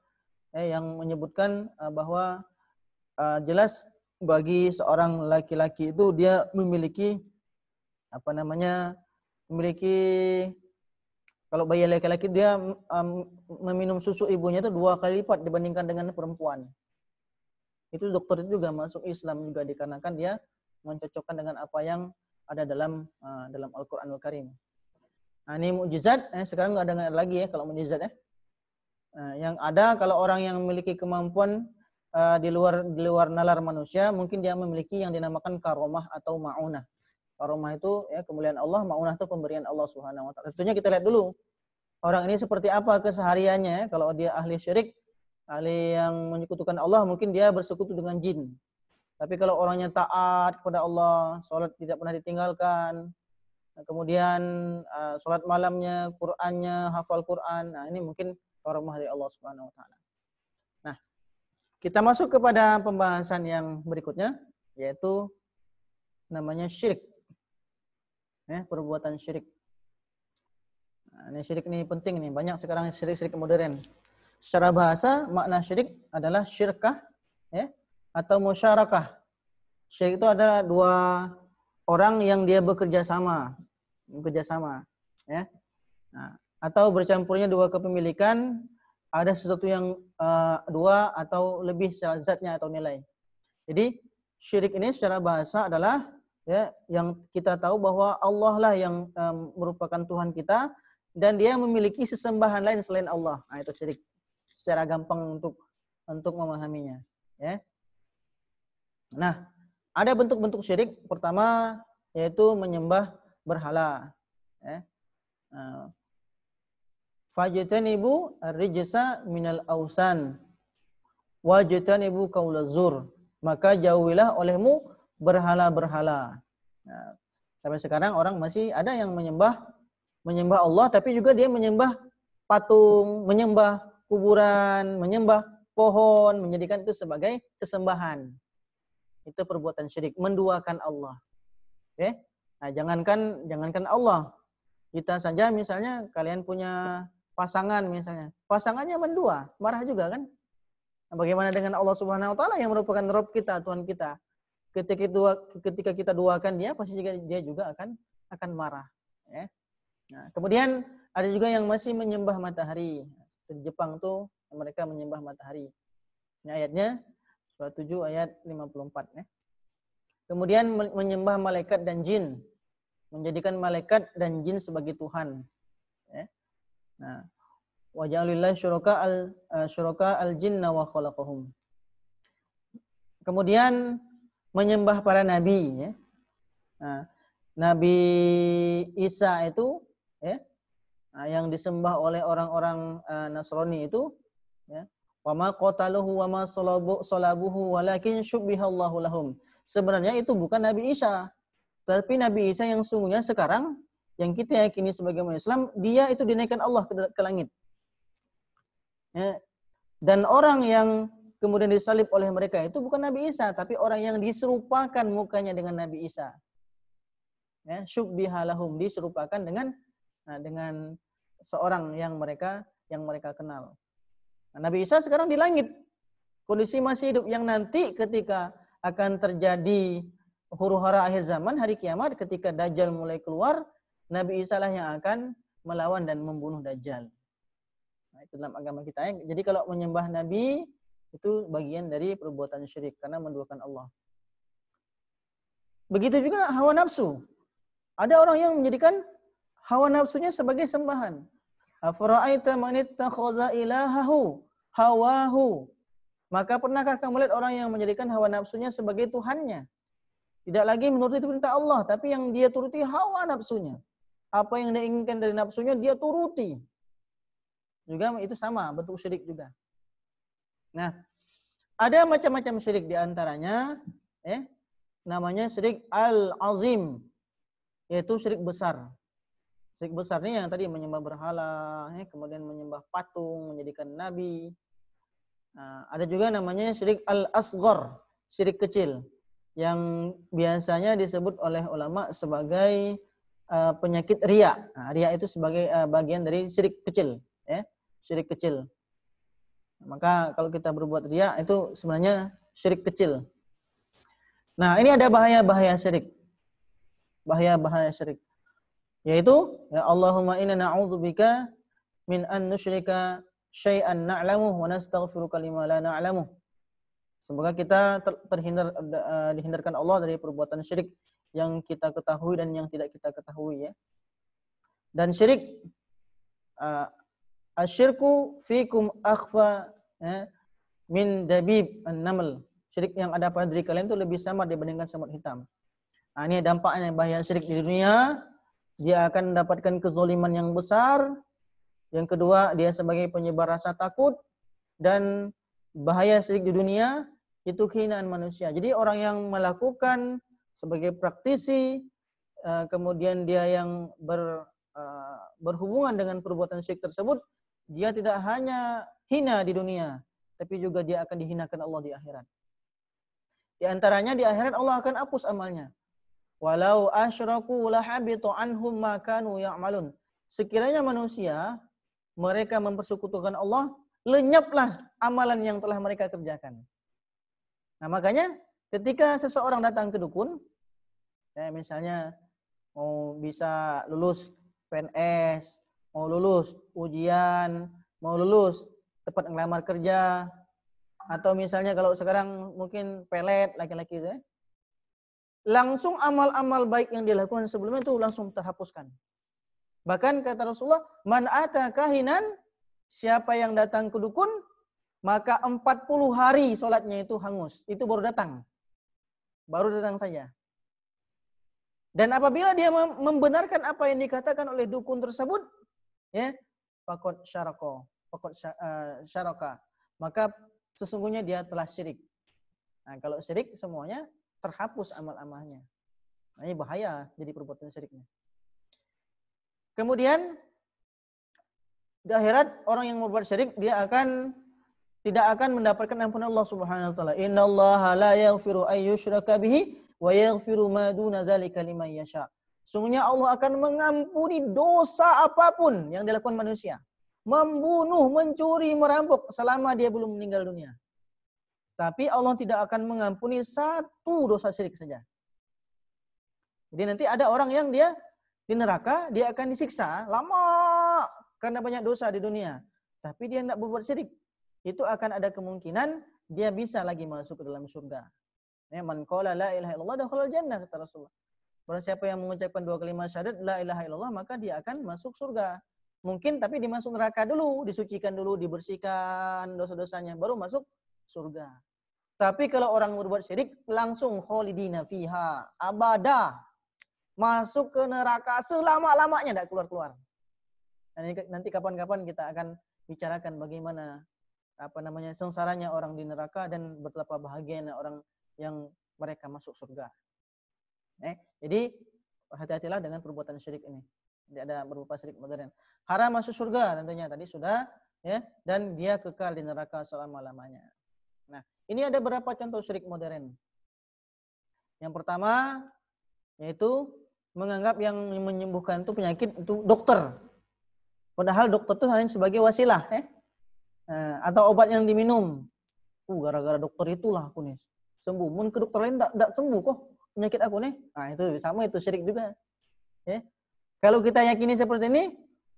yang menyebutkan bahwa jelas bagi seorang laki-laki itu dia memiliki kalau bayi laki-laki dia meminum susu ibunya itu 2 kali lipat dibandingkan dengan perempuan. Itu dokter itu juga masuk Islam juga dikarenakan dia mencocokkan dengan apa yang ada dalam Al-Quranul Karim. Nah, ini mukjizat. Sekarang nggak ada lagi ya kalau mukjizat ya. Yang ada kalau orang yang memiliki kemampuan di luar nalar manusia, mungkin dia memiliki yang dinamakan karomah atau ma'unah. Karomah itu ya kemuliaan Allah, ma'unah itu pemberian Allah Subhanahu wa taala. Tentunya kita lihat dulu orang ini seperti apa kesehariannya. Kalau dia ahli syirik, ahli yang menyekutukan Allah, mungkin dia bersekutu dengan jin. Tapi kalau orangnya taat kepada Allah, sholat tidak pernah ditinggalkan, kemudian sholat malamnya, Qur'annya, hafal Qur'an, nah ini mungkin karomah dari Allah Subhanahu wa taala. Nah, kita masuk kepada pembahasan yang berikutnya, yaitu namanya syirik. Ya, perbuatan syirik. Nah, ini syirik ini penting nih, banyak sekarang syirik-syirik modern. Secara bahasa, makna syirik adalah syirkah ya, atau musyarakah. Syirik itu adalah 2 orang yang dia bekerja sama ya. Nah, atau bercampurnya 2 kepemilikan, ada sesuatu yang 2 atau lebih secara zatnya atau nilai. Jadi syirik ini secara bahasa adalah ya yang kita tahu bahwa Allah lah yang merupakan Tuhan kita dan dia memiliki sesembahan lain selain Allah. Nah, itu syirik. Secara gampang untuk memahaminya, ya. Nah, ada bentuk-bentuk syirik. Pertama yaitu menyembah berhala, ya. Fajtanibu ar-rijsa minal ausan wajtanibu qaulaz-zur. Maka jauhilah olehmu berhala-berhala. Nah, sampai sekarang orang masih ada yang menyembah Allah, tapi juga dia menyembah patung, menyembah kuburan, menyembah pohon, menjadikan itu sebagai sesembahan. Itu perbuatan syirik, menduakan Allah. Oke? Nah, jangankan Allah. Kita saja misalnya kalian punya pasangan misalnya. Pasangannya mendua, marah juga kan? Nah, bagaimana dengan Allah Subhanahu wa taala yang merupakan Rabb kita, Tuhan kita? Ketika kita duakan dia, pasti dia juga akan marah, ya. Nah, kemudian ada juga yang masih menyembah matahari. Di Jepang tuh mereka menyembah matahari. Ini ayatnya surah 7 ayat 54 ya. Kemudian menyembah malaikat dan jin. Menjadikan malaikat dan jin sebagai Tuhan. Ya. Nah, wa ja'alillah syuraka al-jinna wa khalaqahum. Kemudian menyembah para nabi ya. Nah, Nabi Isa itu ya, yang disembah oleh orang-orang Nasrani itu ya, wa ma qataluhu wa ma salabuhu walakin syubbihallahu lahum. Sebenarnya itu bukan Nabi Isa, tapi Nabi Isa yang sungguhnya sekarang yang kita yakini sebagai umat Islam, dia itu dinaikkan Allah ke langit. Ya. Dan orang yang kemudian disalib oleh mereka itu bukan Nabi Isa, tapi orang yang diserupakan mukanya dengan Nabi Isa. Ya, syubbiha lahum, diserupakan dengan seorang yang mereka kenal. Nah, Nabi Isa sekarang di langit. Kondisi masih hidup, yang nanti ketika akan terjadi huru-hara akhir zaman, hari kiamat, ketika Dajjal mulai keluar, Nabi Isa lah yang akan melawan dan membunuh Dajjal. Nah, itu dalam agama kita. Jadi kalau menyembah Nabi itu bagian dari perbuatan syirik karena menduakan Allah. Begitu juga hawa nafsu. Ada orang yang menjadikan hawa nafsunya sebagai sembahan. Afara'aita man ittakhadha ilahahu hawahu. Maka pernahkah kamu lihat orang yang menjadikan hawa nafsunya sebagai Tuhannya? Tidak lagi menuruti perintah Allah, tapi yang dia turuti hawa nafsunya. Apa yang dia inginkan dari nafsunya dia turuti. Juga itu sama, bentuk syirik juga. Nah, ada macam-macam syirik, di antaranya namanya syirik al-azim, yaitu syirik besar. Syirik besar ini yang tadi menyembah berhala, kemudian menyembah patung, menjadikan nabi. Nah, ada juga namanya syirik al-asghar, syirik kecil, yang biasanya disebut oleh ulama sebagai penyakit riya. Nah, riya itu sebagai bagian dari syirik kecil, ya. Syirik kecil. Maka kalau kita berbuat riya itu sebenarnya syirik kecil. Nah, ini ada bahaya-bahaya syirik. Bahaya-bahaya syirik. Yaitu, ya Allahumma inna na'udzubika min an nusyrika syai'an na'lamuh wa nastaghfiruka lima la na'lamuh. Semoga kita dihindarkan Allah dari perbuatan syirik yang kita ketahui dan yang tidak kita ketahui, ya. Dan syirik asyirku fikum akhfa min dabib an-naml. Syirik yang ada pada diri kalian itu lebih samar dibandingkan semut hitam. Nah, ini dampaknya bahaya syirik di dunia. Dia akan mendapatkan kezaliman yang besar. Yang kedua, dia sebagai penyebar rasa takut. Dan bahaya syirik di dunia itu kehinaan manusia. Jadi orang yang melakukan sebagai praktisi, kemudian dia yang berhubungan dengan perbuatan syirik tersebut, dia tidak hanya hina di dunia, tapi juga dia akan dihinakan Allah di akhirat. Di antaranya di akhirat Allah akan hapus amalnya. Walau asyraku lahabitu anhum ma kanu ya'malun. Sekiranya manusia mereka mempersekutukan Allah, lenyaplah amalan yang telah mereka kerjakan. Nah, makanya ketika seseorang datang ke dukun, misalnya mau bisa lulus PNS, mau lulus ujian, mau lulus tempat ngelamar kerja, atau misalnya kalau sekarang mungkin pelet laki-laki itu, langsung amal-amal baik yang dilakukan sebelumnya itu langsung terhapuskan. Bahkan kata Rasulullah, man ata kahinan, siapa yang datang ke dukun, maka 40 hari sholatnya itu hangus. Itu baru datang. Baru datang saja. Dan apabila dia membenarkan apa yang dikatakan oleh dukun tersebut, ya, faqad syaraka, maka sesungguhnya dia telah syirik. Nah, kalau syirik semuanya terhapus amal-amalnya. Nah, ini bahaya jadi perbuatan syiriknya. Kemudian di akhirat orang yang berbuat syirik dia tidak akan mendapatkan ampunan Allah Subhanahu wa taala. Innallaha la yaghfiru ay yushraka bihi wa yaghfiru ma duna dzalika liman yasha. Sungguhnya Allah akan mengampuni dosa apapun yang dilakukan manusia. Membunuh, mencuri, merampok selama dia belum meninggal dunia. Tapi Allah tidak akan mengampuni satu dosa syirik saja. Jadi nanti ada orang yang dia di neraka, dia akan disiksa lama karena banyak dosa di dunia. Tapi dia tidak berbuat syirik. Itu akan ada kemungkinan dia bisa lagi masuk ke dalam surga. Man qala la ilaha illallah dakhala jannah, kata Rasulullah. Barang siapa yang mengucapkan 2 kalimat syahadat la ilaha illallah, maka dia akan masuk surga. Mungkin tapi dimasuk neraka dulu, disucikan dulu, dibersihkan dosa-dosanya, baru masuk surga. Tapi kalau orang berbuat syirik, langsung kholidina fiha abada. Masuk ke neraka selama-lamanya, tidak keluar-keluar. Nanti kapan-kapan kita akan bicarakan bagaimana sengsaranya orang di neraka dan betapa bahagianya orang yang mereka masuk surga. Jadi hati-hatilah dengan perbuatan syirik ini. Tidak ada berupa syirik modern. Haram masuk surga tentunya tadi sudah ya, dan dia kekal di neraka selama-lamanya. Nah, ini ada beberapa contoh syirik modern. Yang pertama yaitu menganggap yang menyembuhkan itu penyakit itu dokter. Padahal dokter itu hanya sebagai wasilah, atau obat yang diminum. Gara-gara dokter itulah aku nih sembuh. Mun ke dokter lain enggak sembuh kok penyakit aku nih. Nah, itu sama, itu syirik juga. Ya. Kalau kita yakini seperti ini,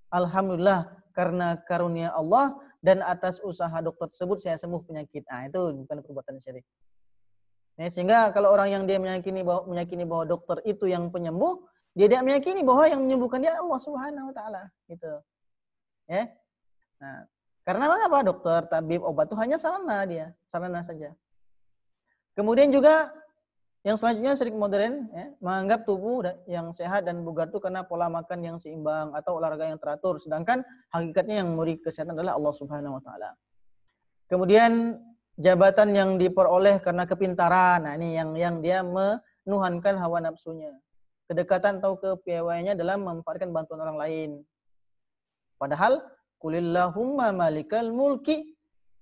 alhamdulillah karena karunia Allah dan atas usaha dokter tersebut saya sembuh penyakit. Nah, itu bukan perbuatan syirik. Ya, sehingga kalau orang yang dia meyakini bahwa dokter itu yang penyembuh, dia tidak meyakini bahwa yang menyembuhkan dia Allah Subhanahu wa taala, gitu. Ya. Nah, karena apa? Dokter, tabib, obat itu hanya sarana saja. Kemudian juga yang selanjutnya syirik modern, ya, menganggap tubuh yang sehat dan bugar itu karena pola makan yang seimbang atau olahraga yang teratur, sedangkan hakikatnya yang memberi kesehatan adalah Allah Subhanahu wa taala. Kemudian jabatan yang diperoleh karena kepintaran. Nah, ini yang dia menuhankan hawa nafsunya. Kedekatan atau kepiawaiannya dalam memanfaatkan bantuan orang lain. Padahal qulillahumma malikal mulki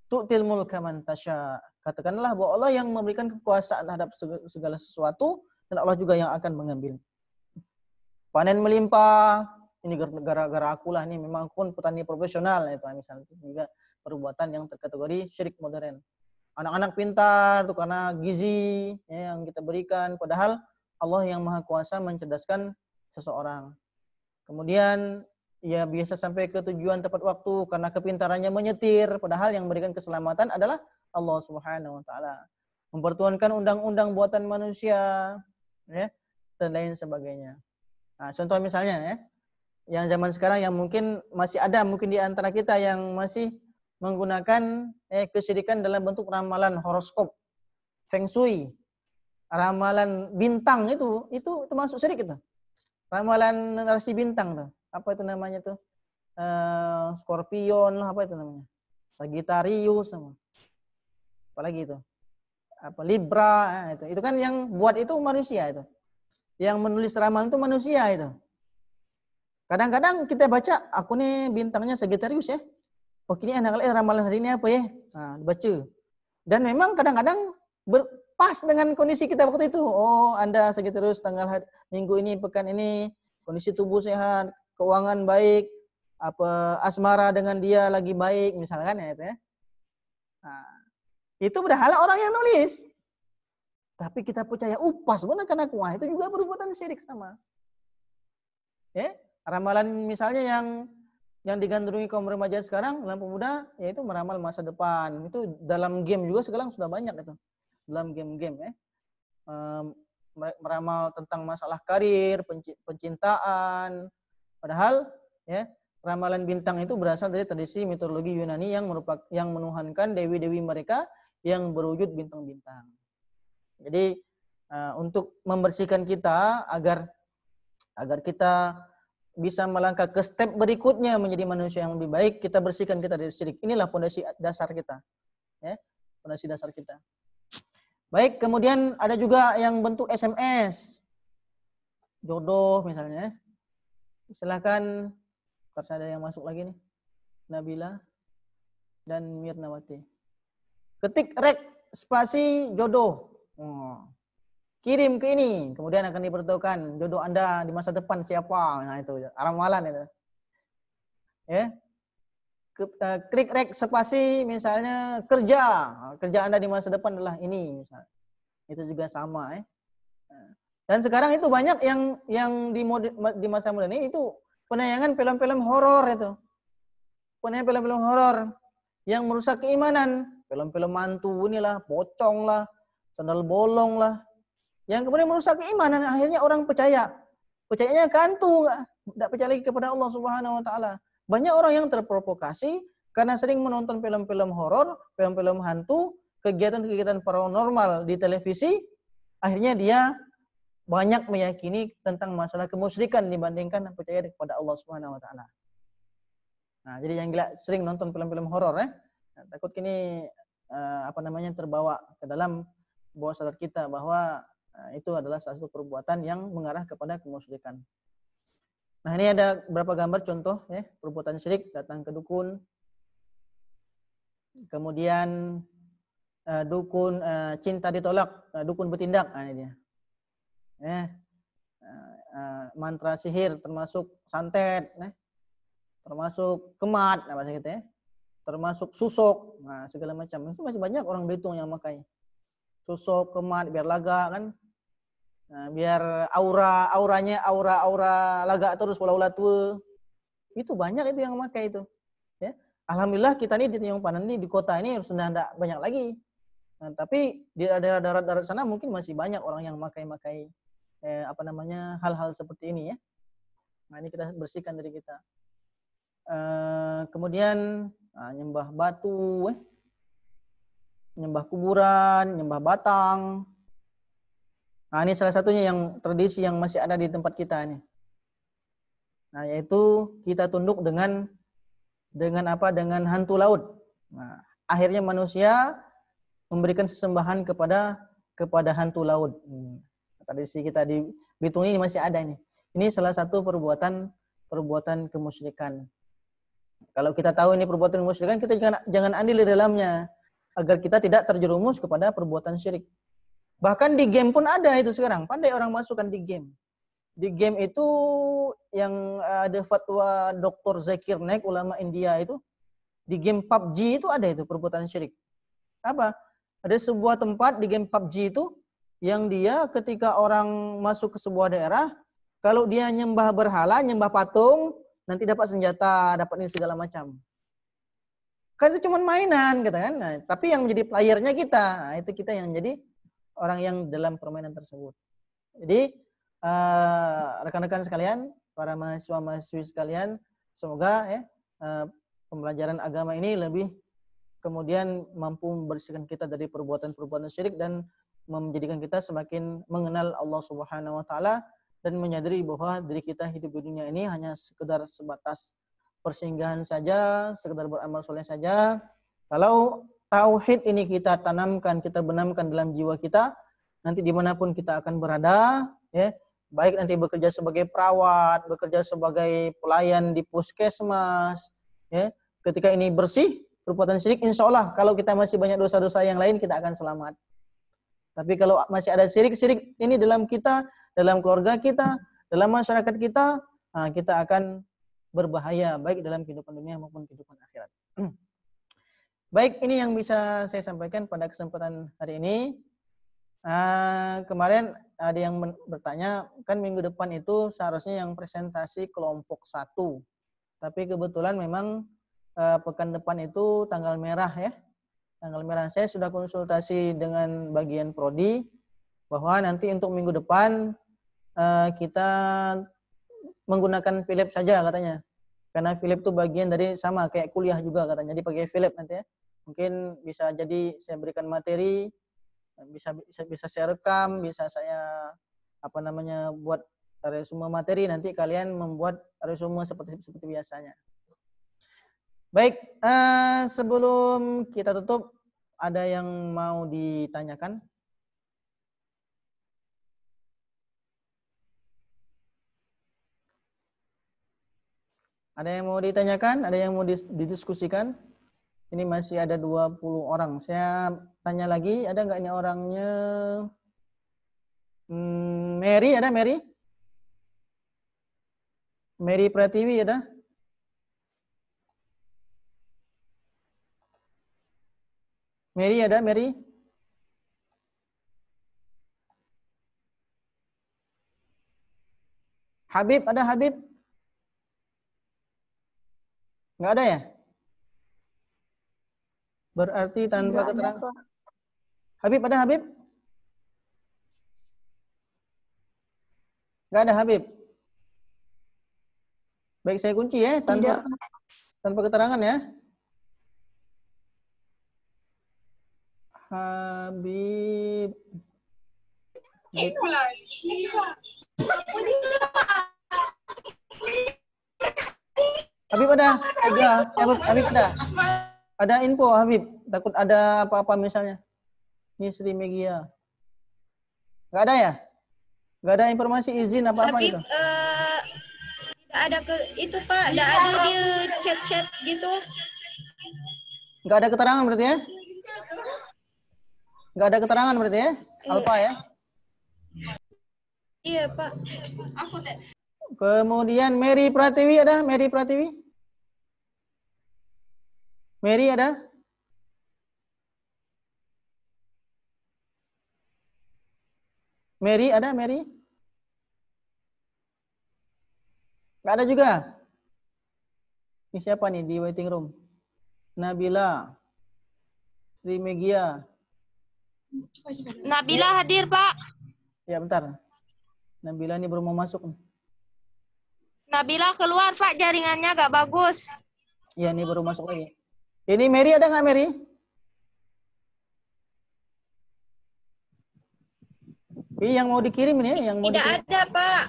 tu'til mulka man tasya. Katakanlah bahwa Allah yang memberikan kekuasaan terhadap segala sesuatu dan Allah juga yang akan mengambil. Panen melimpah, ini gara-gara akulah nih, memang aku pun petani profesional itu misalnya, juga perbuatan yang terkategori syirik modern. Anak-anak pintar itu karena gizi ya, yang kita berikan, padahal Allah yang Maha Kuasa mencerdaskan seseorang. Kemudian ya biasa sampai ke tujuan tepat waktu karena kepintarannya menyetir, padahal yang memberikan keselamatan adalah Allah Subhanahu wa taala. Mempertuhankan undang-undang buatan manusia, ya, dan lain sebagainya. Nah, contoh misalnya ya, yang zaman sekarang yang mungkin masih ada mungkin di antara kita yang masih menggunakan kesyirikan dalam bentuk ramalan horoskop, feng shui, ramalan bintang itu termasuk syirik itu. Ramalan rasi bintang tuh. Apa itu namanya tuh? Scorpion lah, apa itu namanya? Sagittarius sama. Apalagi itu? Apa Libra itu. Itu kan yang buat itu manusia itu. Yang menulis ramalan itu manusia itu. Kadang-kadang kita baca, aku nih bintangnya Sagittarius ya. Oh, ini anak ramalan hari ini apa ya? Nah, baca. Dan memang kadang-kadang pas dengan kondisi kita waktu itu. Oh, Anda Sagittarius tanggal minggu ini, pekan ini, kondisi tubuh sehat, keuangan baik, apa asmara dengan dia lagi baik, misalkan ya itu ya. Nah, itu padahal orang yang nulis. Tapi kita percaya, pas benar kan aku. Itu juga perbuatan syirik sama. Ya, ramalan misalnya yang digandrungi kaum remaja sekarang, dalam pemuda, yaitu meramal masa depan. Itu dalam game juga sekarang sudah banyak itu. Dalam game-game ya. Meramal tentang masalah karir, pencintaan. Padahal ya, ramalan bintang itu berasal dari tradisi mitologi Yunani yang menuhankan dewi-dewi mereka yang berwujud bintang-bintang. Jadi untuk membersihkan kita agar kita bisa melangkah ke step berikutnya menjadi manusia yang lebih baik, kita bersihkan kita dari syirik. Inilah fondasi dasar kita. Ya, fondasi dasar kita. Baik, kemudian ada juga yang bentuk SMS. Jodoh misalnya. Silakan, harus ada yang masuk lagi nih. Nabila dan Mirnawati. Ketik rek spasi jodoh. Kirim ke ini, kemudian akan diberitahukan jodoh Anda di masa depan siapa. Nah, itu ramalan itu. Ya. Klik rek spasi misalnya kerja Anda di masa depan adalah ini misalnya. Itu juga sama ya. Dan sekarang itu banyak yang di masa modern ini itu penayangan film-film horor itu. Penayangan film-film horor yang merusak keimanan. Film-film mantu inilah, pocong lah, sandal bolong lah. Yang kemudian merusak keimanan, akhirnya orang percaya. Percayanya ke hantu, enggak percaya lagi kepada Allah Subhanahu wa taala. Banyak orang yang terprovokasi karena sering menonton film-film horor, film-film hantu, kegiatan-kegiatan paranormal di televisi, akhirnya dia banyak meyakini tentang masalah kemusyrikan dibandingkan percaya kepada Allah Subhanahu wa taala. Nah, jadi yang gila sering nonton film-film horor ya. Nah, takut kini terbawa ke dalam bawah sadar kita bahwa itu adalah salah satu perbuatan yang mengarah kepada kemusyrikan. Nah, ini ada beberapa gambar contoh ya, perbuatan syirik, datang ke dukun, Kemudian dukun cinta ditolak, dukun bertindak, ini dia. Mantra sihir termasuk santet, termasuk kemat, bahasa kita ya. Termasuk susuk, segala macam. Itu masih banyak orang Belitung yang memakai. Susuk, kemat, biar laga kan. Biar auranya aura laga terus walau tua. Itu banyak itu yang memakai itu. Ya. Alhamdulillah kita nih di Tanjung Pandan ini di kota ini sudah tidak banyak lagi. Tapi di daerah darat sana mungkin masih banyak orang yang memakai hal-hal seperti ini ya. Nah, ini kita bersihkan dari kita. Kemudian nyembah batu, nyembah kuburan, nyembah batang. Nah, ini salah satunya yang tradisi yang masih ada di tempat kita ini. Nah, yaitu kita tunduk dengan hantu laut. Nah, akhirnya manusia memberikan sesembahan kepada hantu laut. Tradisi kita di Belitung ini masih ada ini. Ini salah satu perbuatan kemusyrikan. Kalau kita tahu ini perbuatan kemusyrikan, kita jangan andil di dalamnya agar kita tidak terjerumus kepada perbuatan syirik. Bahkan di game pun ada itu sekarang. Pandai orang masukkan di game. Di game itu yang ada fatwa Dr. Zakir Naik, ulama India itu, di game PUBG itu ada itu perbuatan syirik. Apa? Ada sebuah tempat di game PUBG itu yang dia ketika orang masuk ke sebuah daerah, kalau dia nyembah berhala, nyembah patung, nanti dapat senjata, dapat ini segala macam. Kan itu cuma mainan, gitu kan. Nah, tapi yang menjadi playernya kita, nah, itu kita yang jadi orang yang dalam permainan tersebut. Jadi rekan-rekan sekalian, para mahasiswa-mahasiswi sekalian, semoga pembelajaran agama ini lebih kemudian mampu membersihkan kita dari perbuatan-perbuatan syirik dan menjadikan kita semakin mengenal Allah Subhanahu wa taala dan menyadari bahwa diri kita hidup di dunia ini hanya sekedar sebatas persinggahan saja, sekedar beramal soleh saja. Kalau tauhid ini kita tanamkan, kita benamkan dalam jiwa kita, nanti dimanapun kita akan berada, ya, baik nanti bekerja sebagai perawat, bekerja sebagai pelayan di puskesmas, ya, ketika ini bersih perbuatan syirik, insya Allah kalau kita masih banyak dosa-dosa yang lain kita akan selamat. Tapi kalau masih ada syirik ini dalam kita, dalam keluarga kita, dalam masyarakat kita, kita akan berbahaya baik dalam kehidupan dunia maupun kehidupan akhirat. Baik, ini yang bisa saya sampaikan pada kesempatan hari ini. Kemarin ada yang bertanya, kan minggu depan itu seharusnya yang presentasi kelompok 1. Tapi kebetulan memang pekan depan itu tanggal merah ya. Tanggal merah. Saya sudah konsultasi dengan bagian prodi bahwa nanti untuk minggu depan kita menggunakan Philip saja katanya. Karena Philip itu bagian dari sama kayak kuliah juga katanya. Jadi pakai Philip nanti ya. Mungkin bisa jadi saya berikan materi, bisa saya rekam, bisa saya buat resume materi, nanti kalian membuat resume seperti biasanya. Baik, sebelum kita tutup, ada yang mau ditanyakan? Ada yang mau ditanyakan? Ada yang mau didiskusikan? Ini masih ada 20 orang. Saya tanya lagi, ada nggak ini orangnya? Mary, ada Mary? Mary Pratiwi ada? Mary ada, Mary? Habib, ada Habib? Nggak ada ya? Berarti tanpa keterangan. Habib, ada Habib? Nggak ada Habib? Baik, saya kunci ya, tanpa keterangan ya. Habib. Habib ada? Habib ada? Ada info Habib? Takut ada apa-apa misalnya? Ini Sri Megia. Nggak ada ya? Nggak ada informasi izin apa-apa gitu? Tidak ada itu Pak, tidak ada dia chat-chat gitu. Nggak ada keterangan berarti ya? Nggak ada keterangan berarti ya? Alfa ya? Iya, Pak. Kemudian Mary Pratiwi ada? Mary Pratiwi? Mary ada? Mary ada? Mary? Nggak ada juga? Ini siapa nih di waiting room? Nabila. Sri Megia. Nabila hadir, Pak. Ya bentar. Nabila ini belum mau masuk. Nabila keluar, Pak. Jaringannya gak bagus. Ya ini baru masuk lagi. Ini Mary ada nggak Mary? Ini yang mau dikirim ini ya? Yang mau Tidak dikirim. ada, Pak.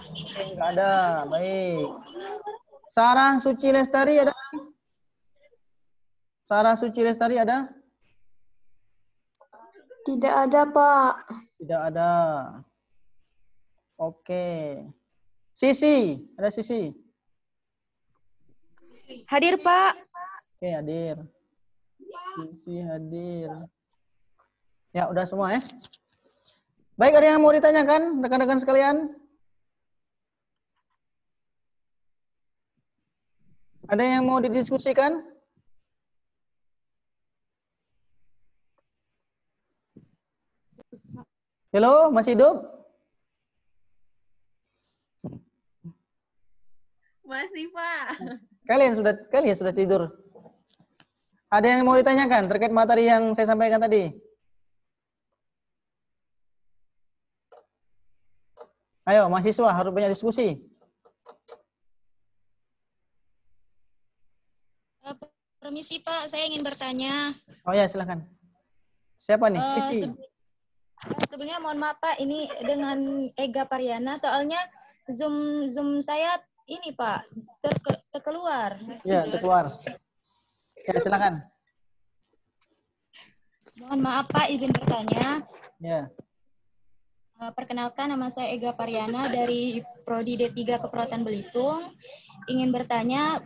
Nggak ada. Baik. Sarah Suci Lestari ada? Sarah Suci Lestari ada? Tidak ada, Pak. Tidak ada. Oke. Sisi, ada Sisi? Hadir, Pak. Oke, hadir. Sisi hadir. Ya, udah semua ya. Baik, ada yang mau ditanyakan rekan-rekan sekalian? Ada yang mau didiskusikan? Halo, masih hidup? Masih, Pak. Kalian sudah tidur. Ada yang mau ditanyakan terkait materi yang saya sampaikan tadi? Ayo, mahasiswa harus banyak diskusi. Permisi Pak, saya ingin bertanya. Oh ya, silakan. Siapa nih? Sisi. Sebelumnya mohon maaf Pak, ini dengan Ega Pariana, soalnya Zoom saya ini Pak, terkeluar. Ya, terkeluar. Ya, silakan. Mohon maaf Pak, izin bertanya. Ya. Perkenalkan, nama saya Ega Pariana dari Prodi D3 Keperawatan Belitung. Ingin bertanya,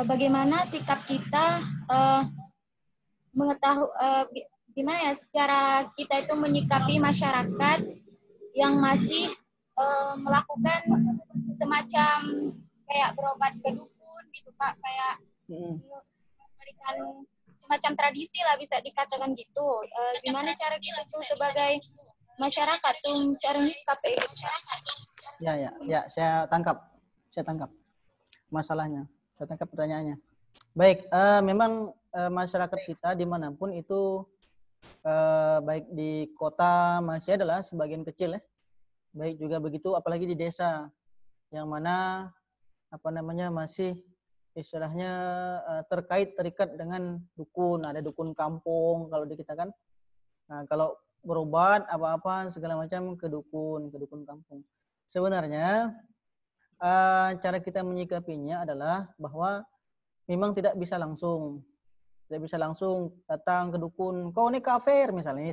bagaimana sikap kita mengetahui gimana ya secara kita itu menyikapi masyarakat yang masih melakukan semacam kayak berobat ke dukun gitu Pak, kayak memberikan semacam tradisi lah bisa dikatakan gitu. Gimana cara kita tuh sebagai masyarakat tuh cara menyikapi masyarakat? Ya, saya tangkap masalahnya. Saya tangkap pertanyaannya. Baik, memang masyarakat kita dimanapun itu baik di kota masih adalah sebagian kecil ya. Baik juga begitu, apalagi di desa yang mana masih istilahnya terikat dengan dukun. Ada dukun kampung kalau di kita kan. Nah, kalau berobat apa-apa segala macam ke dukun kampung. Sebenarnya cara kita menyikapinya adalah bahwa memang tidak bisa langsung datang ke dukun. Kau ini kafir misalnya,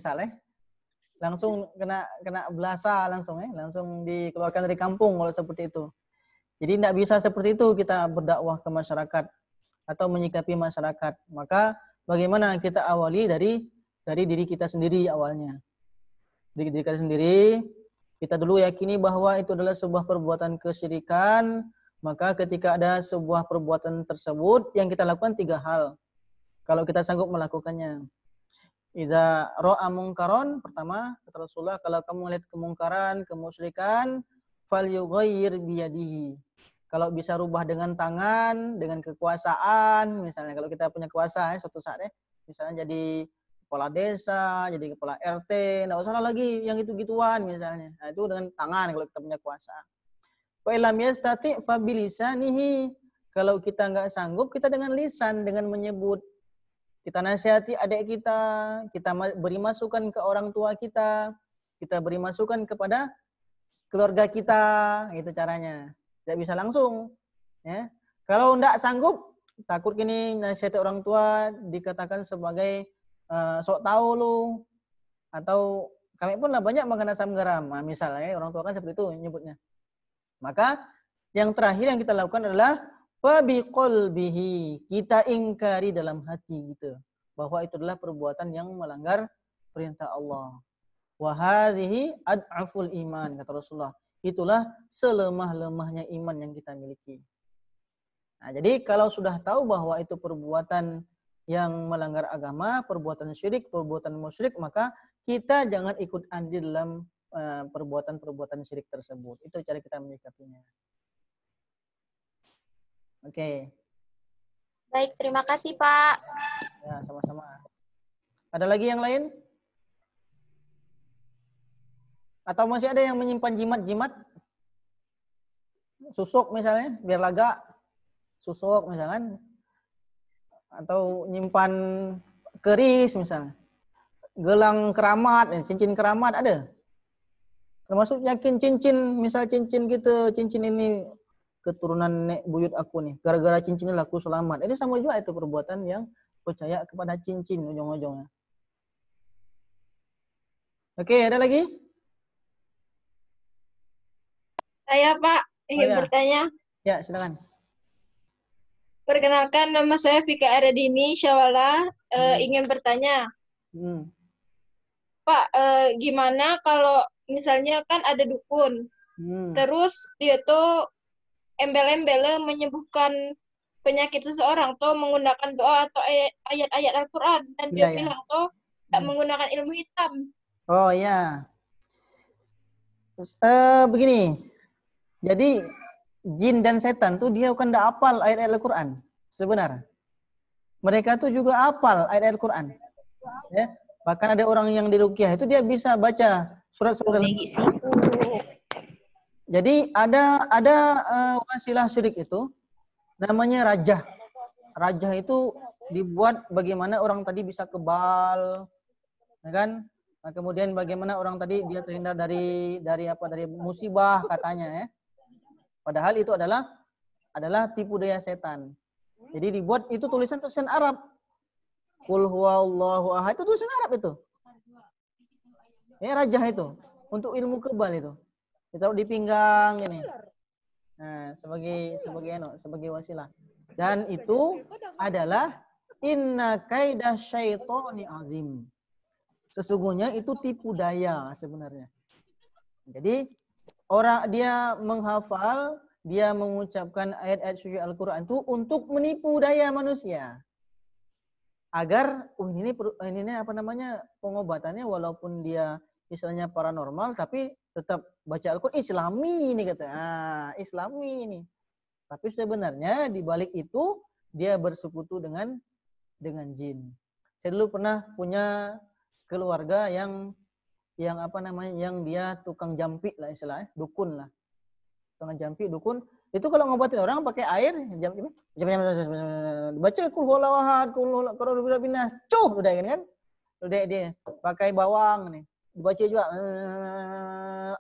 langsung kena belasa langsung dikeluarkan dari kampung kalau seperti itu. Jadi tidak bisa seperti itu kita berdakwah ke masyarakat atau menyikapi masyarakat. Maka bagaimana kita awali dari diri kita sendiri awalnya. Dari diri kita sendiri, kita dulu yakini bahwa itu adalah sebuah perbuatan kesyirikan. Maka ketika ada sebuah perbuatan tersebut, yang kita lakukan 3 hal. Kalau kita sanggup melakukannya. Idza ra'a mungkaron, pertama kata Rasulullah, kalau kamu melihat kemungkaran, kemusyrikan, falyughayyir biyadihi. Kalau bisa rubah dengan tangan, dengan kekuasaan, misalnya kalau kita punya kuasa suatu saat misalnya jadi kepala desa, jadi kepala RT, enggak usah lagi yang gitu-gituan misalnya. Nah, itu dengan tangan kalau kita punya kuasa. Wa illam yastati fa bilisanihi. Kalau kita enggak sanggup, kita dengan lisan, dengan menyebut. Kita nasihati adik kita beri masukan ke orang tua kita beri masukan kepada keluarga kita, itu caranya. Tidak bisa langsung, ya. Kalau tidak sanggup, takut gini nasihati orang tua dikatakan sebagai sok tahu lu, atau kami pun lah banyak makan asam garam. Nah, misalnya orang tua kan seperti itu nyebutnya. Maka yang terakhir yang kita lakukan adalah fabiqolbihi, kita ingkari dalam hati gitu. bahwa itu adalah perbuatan yang melanggar perintah Allah. Wa hadhihi ad'aful iman, kata Rasulullah. Itulah selemah-lemahnya iman yang kita miliki. Nah, jadi kalau sudah tahu bahwa itu perbuatan yang melanggar agama, perbuatan syirik, perbuatan musyrik, maka kita jangan ikut andil dalam perbuatan-perbuatan syirik tersebut. Itu cara kita menyikapinya. Oke. Baik, terima kasih Pak. Ya, sama-sama. Ada lagi yang lain? Atau masih ada yang menyimpan jimat-jimat? Susuk misalnya, biar laga. Susuk misalkan. Atau nyimpan keris misalnya. Gelang keramat, cincin keramat ada. Termasuk yakin cincin, misal cincin kita, cincin ini keturunan nenek buyut aku nih. Gara-gara cincin ini aku selamat. Ini sama juga itu perbuatan yang percaya kepada cincin ujung-ujungnya. Oke, ada lagi? Saya Pak, ingin ya. bertanya. Ya, silakan. Perkenalkan, nama saya Vika Aradini Syawala. Ingin bertanya, Pak, gimana kalau misalnya kan ada dukun, terus dia tuh embel-embel menyembuhkan penyakit seseorang tuh menggunakan doa atau ayat-ayat Al-Quran, dan dia bilang tuh tidak menggunakan ilmu hitam. Oh ya, begini. Jadi jin dan setan tuh dia bukan tidak hafal ayat-ayat Al-Quran sebenarnya. Mereka tuh juga hafal ayat-ayat Al-Quran. Ya. Bahkan ada orang yang diruqyah itu dia bisa baca surat-surat Al-Quran. Jadi ada wasilah syirik itu namanya rajah. Rajah itu dibuat bagaimana orang tadi bisa kebal, ya kan? Nah, kemudian bagaimana orang tadi dia terhindar dari musibah katanya ya. Padahal itu adalah tipu daya setan. Jadi dibuat itu tulisan Arab. Qul huwallahu ahad itu tulisan Arab itu. Ya rajah itu untuk ilmu kebal itu. Ditaruh di pinggang ini. Nah, sebagai wasilah. Dan itu adalah inna kaidah syaitani azim. Sesungguhnya itu tipu daya sebenarnya. Jadi orang dia menghafal, dia mengucapkan ayat-ayat suci Al-Quran itu untuk menipu daya manusia. Agar ini apa namanya pengobatannya walaupun dia misalnya paranormal tapi tetap baca Al-Quran Islami ini kata. Islami ini. Tapi sebenarnya di balik itu dia bersekutu dengan jin. Saya dulu pernah punya keluarga yang apa namanya yang dia tukang jampi lah istilahnya, dukun lah. Tukang jampi, dukun. Itu kalau ngobatin orang pakai air, baca kul huwallahu ahad, kul huwallahu binah, udah kan? Udah dia pakai bawang nih. Dibaca juga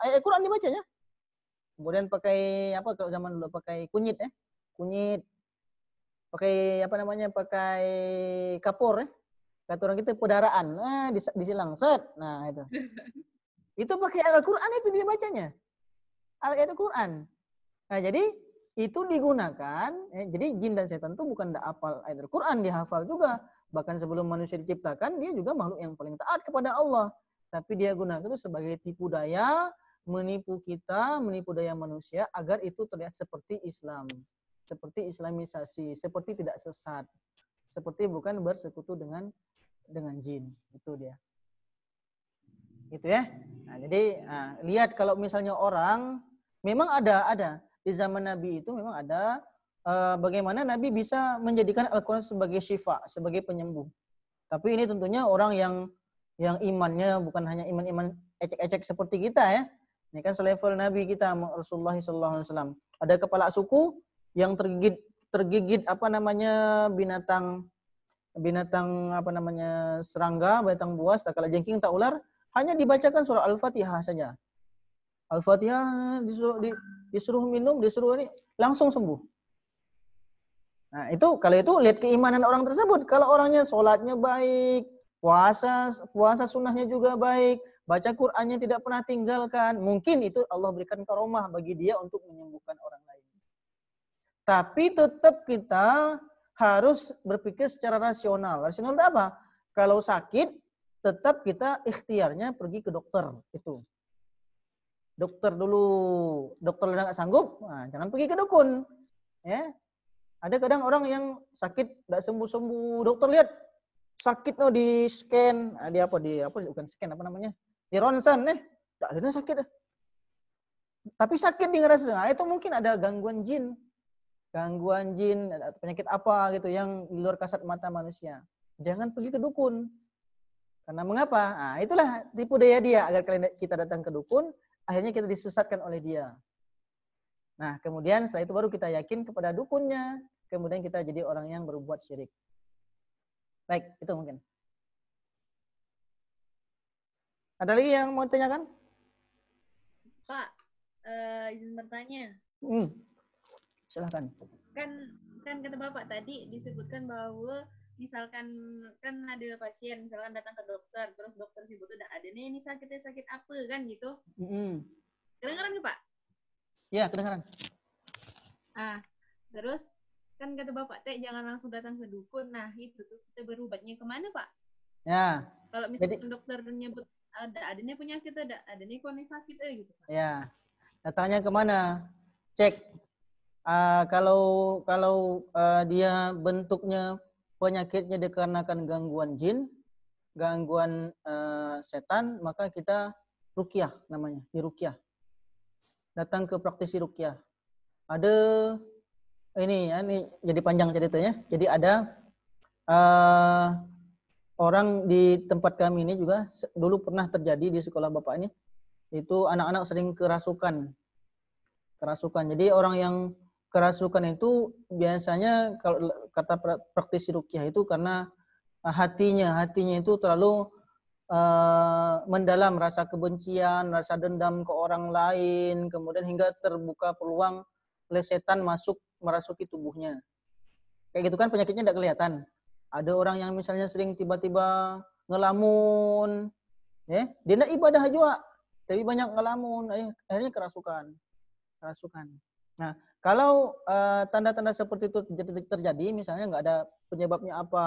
ayat Quran dibacanya. Kemudian pakai apa kalau zaman dulu pakai kunyit ya. Kunyit. Pakai apa namanya? Pakai kapur ya. Kata orang kita pedaraan. Disilang set. Nah, itu. Itu pakai Al-Qur'an itu dia bacanya. Ayat Al-Qur'an. Nah, jadi itu digunakan jadi jin dan setan itu bukan tidak hafal ayat Al-Qur'an, dia hafal juga. Bahkan sebelum manusia diciptakan dia juga makhluk yang paling taat kepada Allah. Tapi dia gunakan itu sebagai tipu daya, menipu kita, menipu daya manusia agar itu terlihat seperti Islam, seperti islamisasi, seperti tidak sesat, seperti bukan bersekutu dengan jin. Itu dia. Gitu ya. Nah, jadi lihat kalau misalnya orang memang ada di zaman Nabi itu memang ada bagaimana Nabi bisa menjadikan Al-Quran sebagai syifa, sebagai penyembuh. Tapi ini tentunya orang yang imannya bukan hanya iman-iman ecek-ecek seperti kita ya. Ini kan selevel Nabi kita Rasulullah SAW. Ada kepala suku yang tergigit apa namanya binatang apa namanya serangga, binatang buas, tak kala jengking, tak ular, hanya dibacakan surah Al-Fatihah saja. Al-Fatihah disuruh minum, disuruh ini langsung sembuh. Nah, itu kalau itu lihat keimanan orang tersebut. Kalau orangnya sholatnya baik, puasa sunnahnya juga baik, baca Qur'annya tidak pernah tinggalkan, mungkin itu Allah berikan karomah bagi dia untuk menyembuhkan orang lain. Tapi tetap kita harus berpikir secara rasional. Rasional itu apa? kalau sakit tetap kita ikhtiarnya pergi ke dokter itu. Dokter dulu, dokter udah nggak sanggup, nah, jangan pergi ke dukun. Ya, ada kadang orang yang sakit nggak sembuh-sembuh, dokter lihat sakit di scan, di apa bukan scan apa namanya, di ronsen nggak ada sakit. Tapi sakit di ngerasa, nah, itu mungkin ada gangguan jin, penyakit apa gitu yang di luar kasat mata manusia. Jangan pergi ke dukun. Karena mengapa? Nah, itulah tipu daya dia agar kita datang ke dukun, akhirnya kita disesatkan oleh dia. Nah, kemudian setelah itu baru kita yakin kepada dukunnya, kemudian kita jadi orang yang berbuat syirik. Baik, itu mungkin. Ada lagi yang mau ditanyakan? Pak, izin bertanya. Silahkan. Kan kata Bapak tadi disebutkan bahwa misalkan kan ada pasien misalkan datang ke dokter, terus dokter sebut udah ada nih ini sakitnya sakit apa kan gitu. Kedengaran nggak Pak? Ya, kedengaran. Terus kan kata Bapak teh jangan langsung datang ke dukun. Nah itu tuh kita berobatnya kemana Pak? Ya. Kalau misalkan dokter nyebut ada nih penyakit, ada nih kondisi sakit gitu Pak. Ya. Datangnya kemana? Cek. Kalau dia bentuknya penyakitnya dikarenakan gangguan jin, gangguan setan, maka kita ruqyah namanya, diruqyah. Datang ke praktisi ruqyah. Ada ini jadi panjang ceritanya. Jadi ada orang di tempat kami ini juga dulu pernah terjadi di sekolah Bapak ini. Itu anak-anak sering kerasukan. Jadi orang yang kerasukan itu biasanya kalau kata praktisi ruqyah itu karena hatinya itu terlalu mendalam rasa kebencian, rasa dendam ke orang lain, kemudian hingga terbuka peluang oleh setan merasuki tubuhnya. Kayak gitu kan penyakitnya tidak kelihatan. Ada orang yang misalnya sering tiba-tiba ngelamun, ya, dia tidak ibadah juga, tapi banyak ngelamun, akhirnya kerasukan. Nah, kalau tanda-tanda seperti itu terjadi, misalnya nggak ada penyebabnya apa,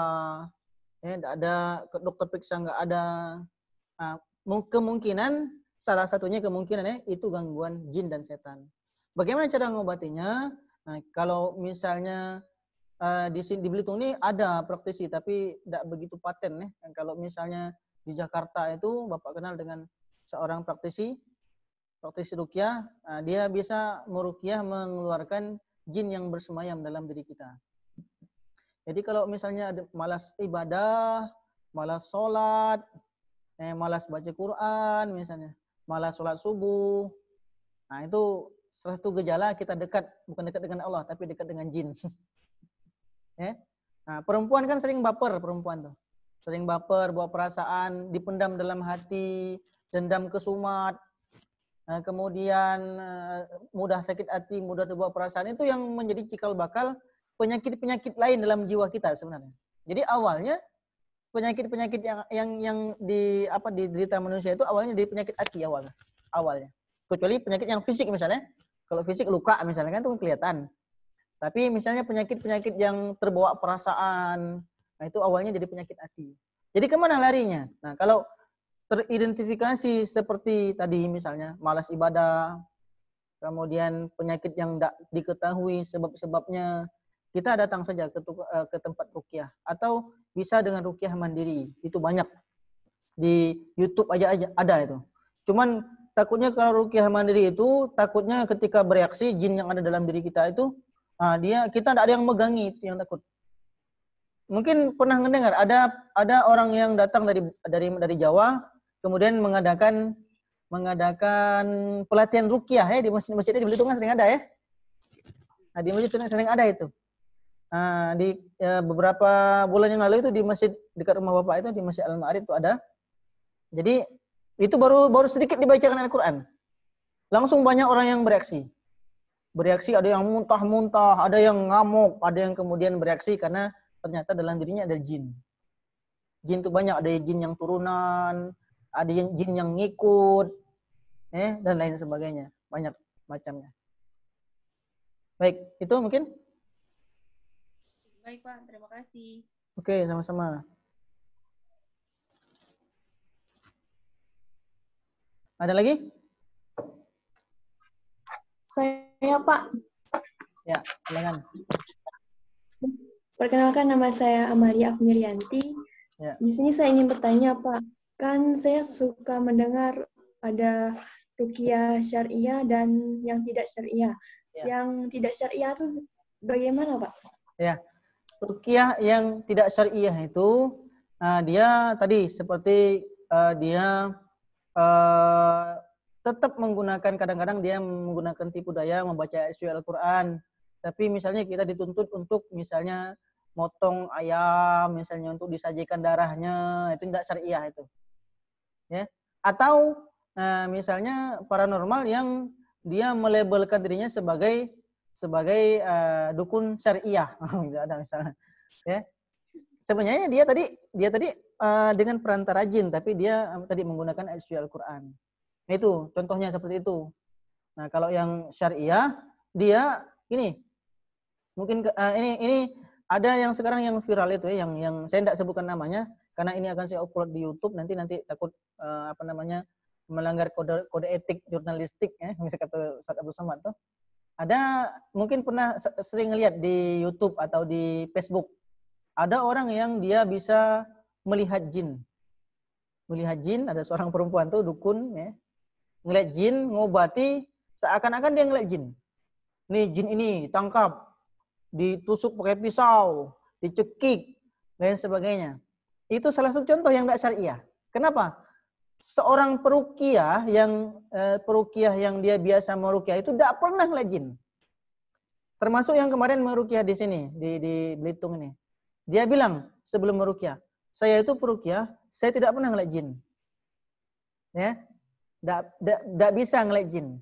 nggak ada dokter periksa nggak ada, nah, kemungkinan salah satunya itu gangguan jin dan setan. Bagaimana cara mengobatinya? Nah, kalau misalnya di sini di Belitung ini ada praktisi tapi tidak begitu paten nih. Kalau misalnya di Jakarta itu Bapak kenal dengan seorang praktisi ruqyah, dia bisa meruqyah mengeluarkan jin yang bersemayam dalam diri kita. Jadi kalau misalnya ada malas ibadah, malas sholat, malas baca Quran misalnya, malas sholat subuh, nah itu salah satu gejala kita bukan dekat dengan Allah tapi dekat dengan jin. Nah, perempuan kan sering baper, sering baper, bawa perasaan, dipendam dalam hati, dendam kesumat, kemudian mudah sakit hati, mudah terbawa perasaan, itu yang menjadi cikal bakal penyakit-penyakit lain dalam jiwa kita sebenarnya. Jadi awalnya penyakit-penyakit yang diderita manusia itu awalnya dari penyakit hati awalnya. Kecuali penyakit yang fisik misalnya. Kalau fisik luka misalnya kan itu kelihatan. Tapi misalnya penyakit-penyakit yang terbawa perasaan, nah itu awalnya dari penyakit hati. Jadi kemana larinya? Nah kalau teridentifikasi seperti tadi misalnya malas ibadah, kemudian penyakit yang tidak diketahui sebab-sebabnya, kita datang saja ke tempat ruqyah atau bisa dengan ruqyah mandiri. Itu banyak di YouTube aja ada itu. Cuman takutnya kalau ruqyah mandiri itu takutnya ketika bereaksi jin yang ada dalam diri kita itu kita tidak ada yang megangi, itu yang takut. Mungkin pernah mendengar ada orang yang datang dari Jawa kemudian mengadakan pelatihan ruqyah ya di masjid-masjid di Belitung kan sering ada ya. Nah, di masjid sering ada itu. Nah, di beberapa bulan yang lalu itu di masjid dekat rumah Bapak itu di Masjid Al-Ma'arif itu ada. Jadi itu baru sedikit dibacakan Al-Qur'an. Langsung banyak orang yang bereaksi, ada yang muntah-muntah, ada yang ngamuk, ada yang kemudian bereaksi karena ternyata dalam dirinya ada jin. Jin itu banyak, ada jin yang turunan, ada jin yang ngikut, dan lain sebagainya. Banyak macamnya. Baik, itu mungkin? Baik Pak, terima kasih. Oke, sama-sama. Ada lagi? Saya Pak. Ya, silakan. Perkenalkan, nama saya Amalia Afnirianti. Ya. Di sini saya ingin bertanya Pak, kan saya suka mendengar ada ruqyah syariah dan yang tidak syariah. Ya. Yang tidak syariah itu bagaimana Pak? Ya, ruqyah yang tidak syariah itu dia tadi seperti dia tetap menggunakan, kadang-kadang dia menggunakan tipu daya membaca surat Al-Quran. Tapi misalnya kita dituntut untuk misalnya motong ayam, misalnya untuk disajikan darahnya, itu tidak syariah itu. Ya. Atau misalnya paranormal yang dia melabelkan dirinya sebagai dukun syariah. Ada misalnya. Ya. Sebenarnya dia tadi dengan perantara jin, tapi dia tadi menggunakan ayat suci Al-Quran. Itu contohnya seperti itu. Nah, kalau yang syariah dia ini mungkin ini ada yang sekarang yang viral itu ya, yang saya tidak sebutkan namanya karena ini akan saya upload di YouTube, nanti takut melanggar kode etik jurnalistik ya, misalnya kata Ustaz Abdul Somad tuh. Ada mungkin pernah sering lihat di YouTube atau di Facebook. Ada orang yang dia bisa melihat jin. Melihat jin, ada seorang perempuan tuh dukun ya. Ngelihat jin, ngobati seakan-akan dia ngelihat jin. Nih jin ini ditangkap, ditusuk pakai pisau, dicekik, dan sebagainya. Itu salah satu contoh yang tidak syariah. Kenapa? Seorang peruqyah yang dia biasa meruqyah itu tidak pernah ngelihat jin. Termasuk yang kemarin meruqyah di sini, di Belitung ini. Dia bilang sebelum meruqyah, saya itu peruqyah, saya tidak pernah ngelihat jin. Ya, tidak bisa ngelihat jin.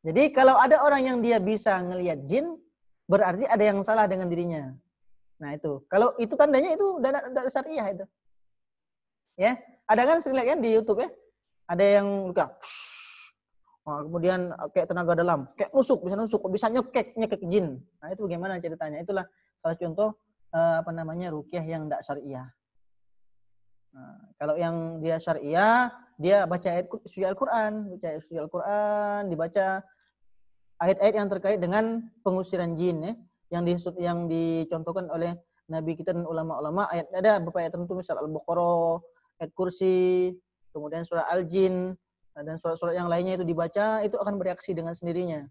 Jadi kalau ada orang yang dia bisa ngelihat jin, berarti ada yang salah dengan dirinya. Nah itu, kalau itu tandanya itu tidak syariah itu. Ya, ada kan sering lihat kan di YouTube ya, ada yang kemudian kayak tenaga dalam, kayak nusuk, bisa nyekek jin. Nah itu bagaimana ceritanya? Itulah salah contoh ruqyah yang tidak syariah. Nah, kalau yang dia syariah, dia baca ayat suci Al-Quran, dibaca ayat-ayat yang terkait dengan pengusiran jin ya, yang dicontohkan oleh Nabi kita dan ulama-ulama. Ada beberapa ayat tertentu, misal Al-Baqarah, ayat kursi, kemudian surah Al-Jin, dan surat-surat yang lainnya itu dibaca, itu akan bereaksi dengan sendirinya.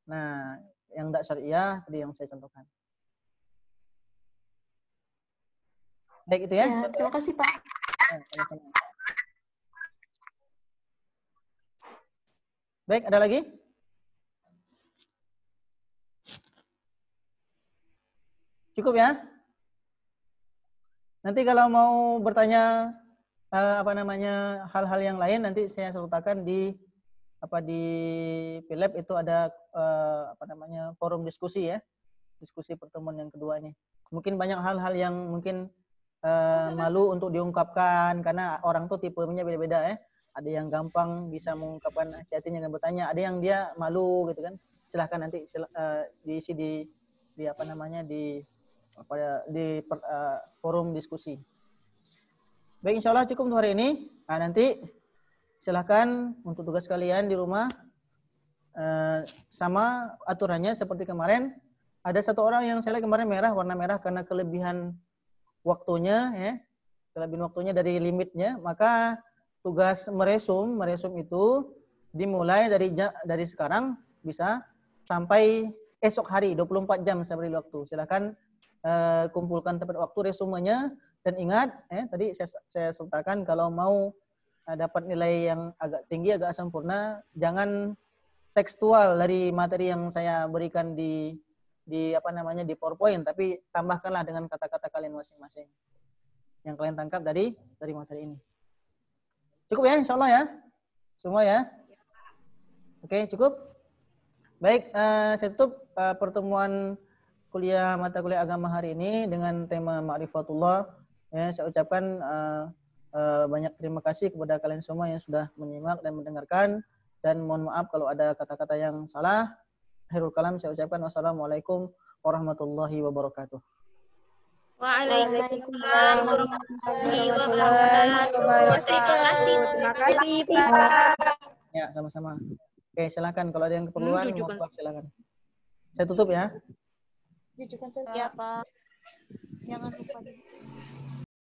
Nah, yang tidak syariah tadi yang saya contohkan. Baik itu ya. Ya, terima kasih Pak. Baik, ada lagi? Cukup ya? Nanti kalau mau bertanya hal-hal yang lain, nanti saya sertakan di Philab itu ada forum diskusi ya. Diskusi pertemuan yang kedua ini. Mungkin banyak hal-hal yang mungkin malu untuk diungkapkan karena orang tuh tipenya beda-beda ya. Ada yang gampang bisa mengungkapkan nasihatnya dengan bertanya, ada yang dia malu gitu kan. Silahkan nanti diisi di forum diskusi. Baik, insya Allah cukup untuk hari ini. Nah, nanti silahkan untuk tugas kalian di rumah sama aturannya seperti kemarin. Ada satu orang yang saya lihat kemarin warna merah karena kelebihan waktunya ya, kelebihan waktunya dari limitnya, maka tugas meresum itu dimulai dari sekarang bisa sampai esok hari 24 jam saya beri waktu. Silakan kumpulkan tepat waktu resumenya dan ingat tadi saya sertakan kalau mau dapat nilai yang agak tinggi, agak sempurna, jangan tekstual dari materi yang saya berikan di PowerPoint, tapi tambahkanlah dengan kata-kata kalian masing-masing yang kalian tangkap dari materi ini. Cukup ya, insya Allah ya, semua ya. Oke, cukup. Baik, saya tutup pertemuan mata kuliah agama hari ini dengan tema Ma'rifatullah. Ya, saya ucapkan banyak terima kasih kepada kalian semua yang sudah menyimak dan mendengarkan, dan mohon maaf kalau ada kata-kata yang salah. Akhirul kalam saya ucapkan wassalamualaikum warahmatullahi wabarakatuh. Waalaikumsalam warahmatullahi wabarakatuh. Terima kasih. Terima kasih, Pak. Ya, sama-sama. Oke, silakan. Kalau ada yang keperluan, mau silakan. Saya tutup ya. Ya, Pak. Jangan lupa.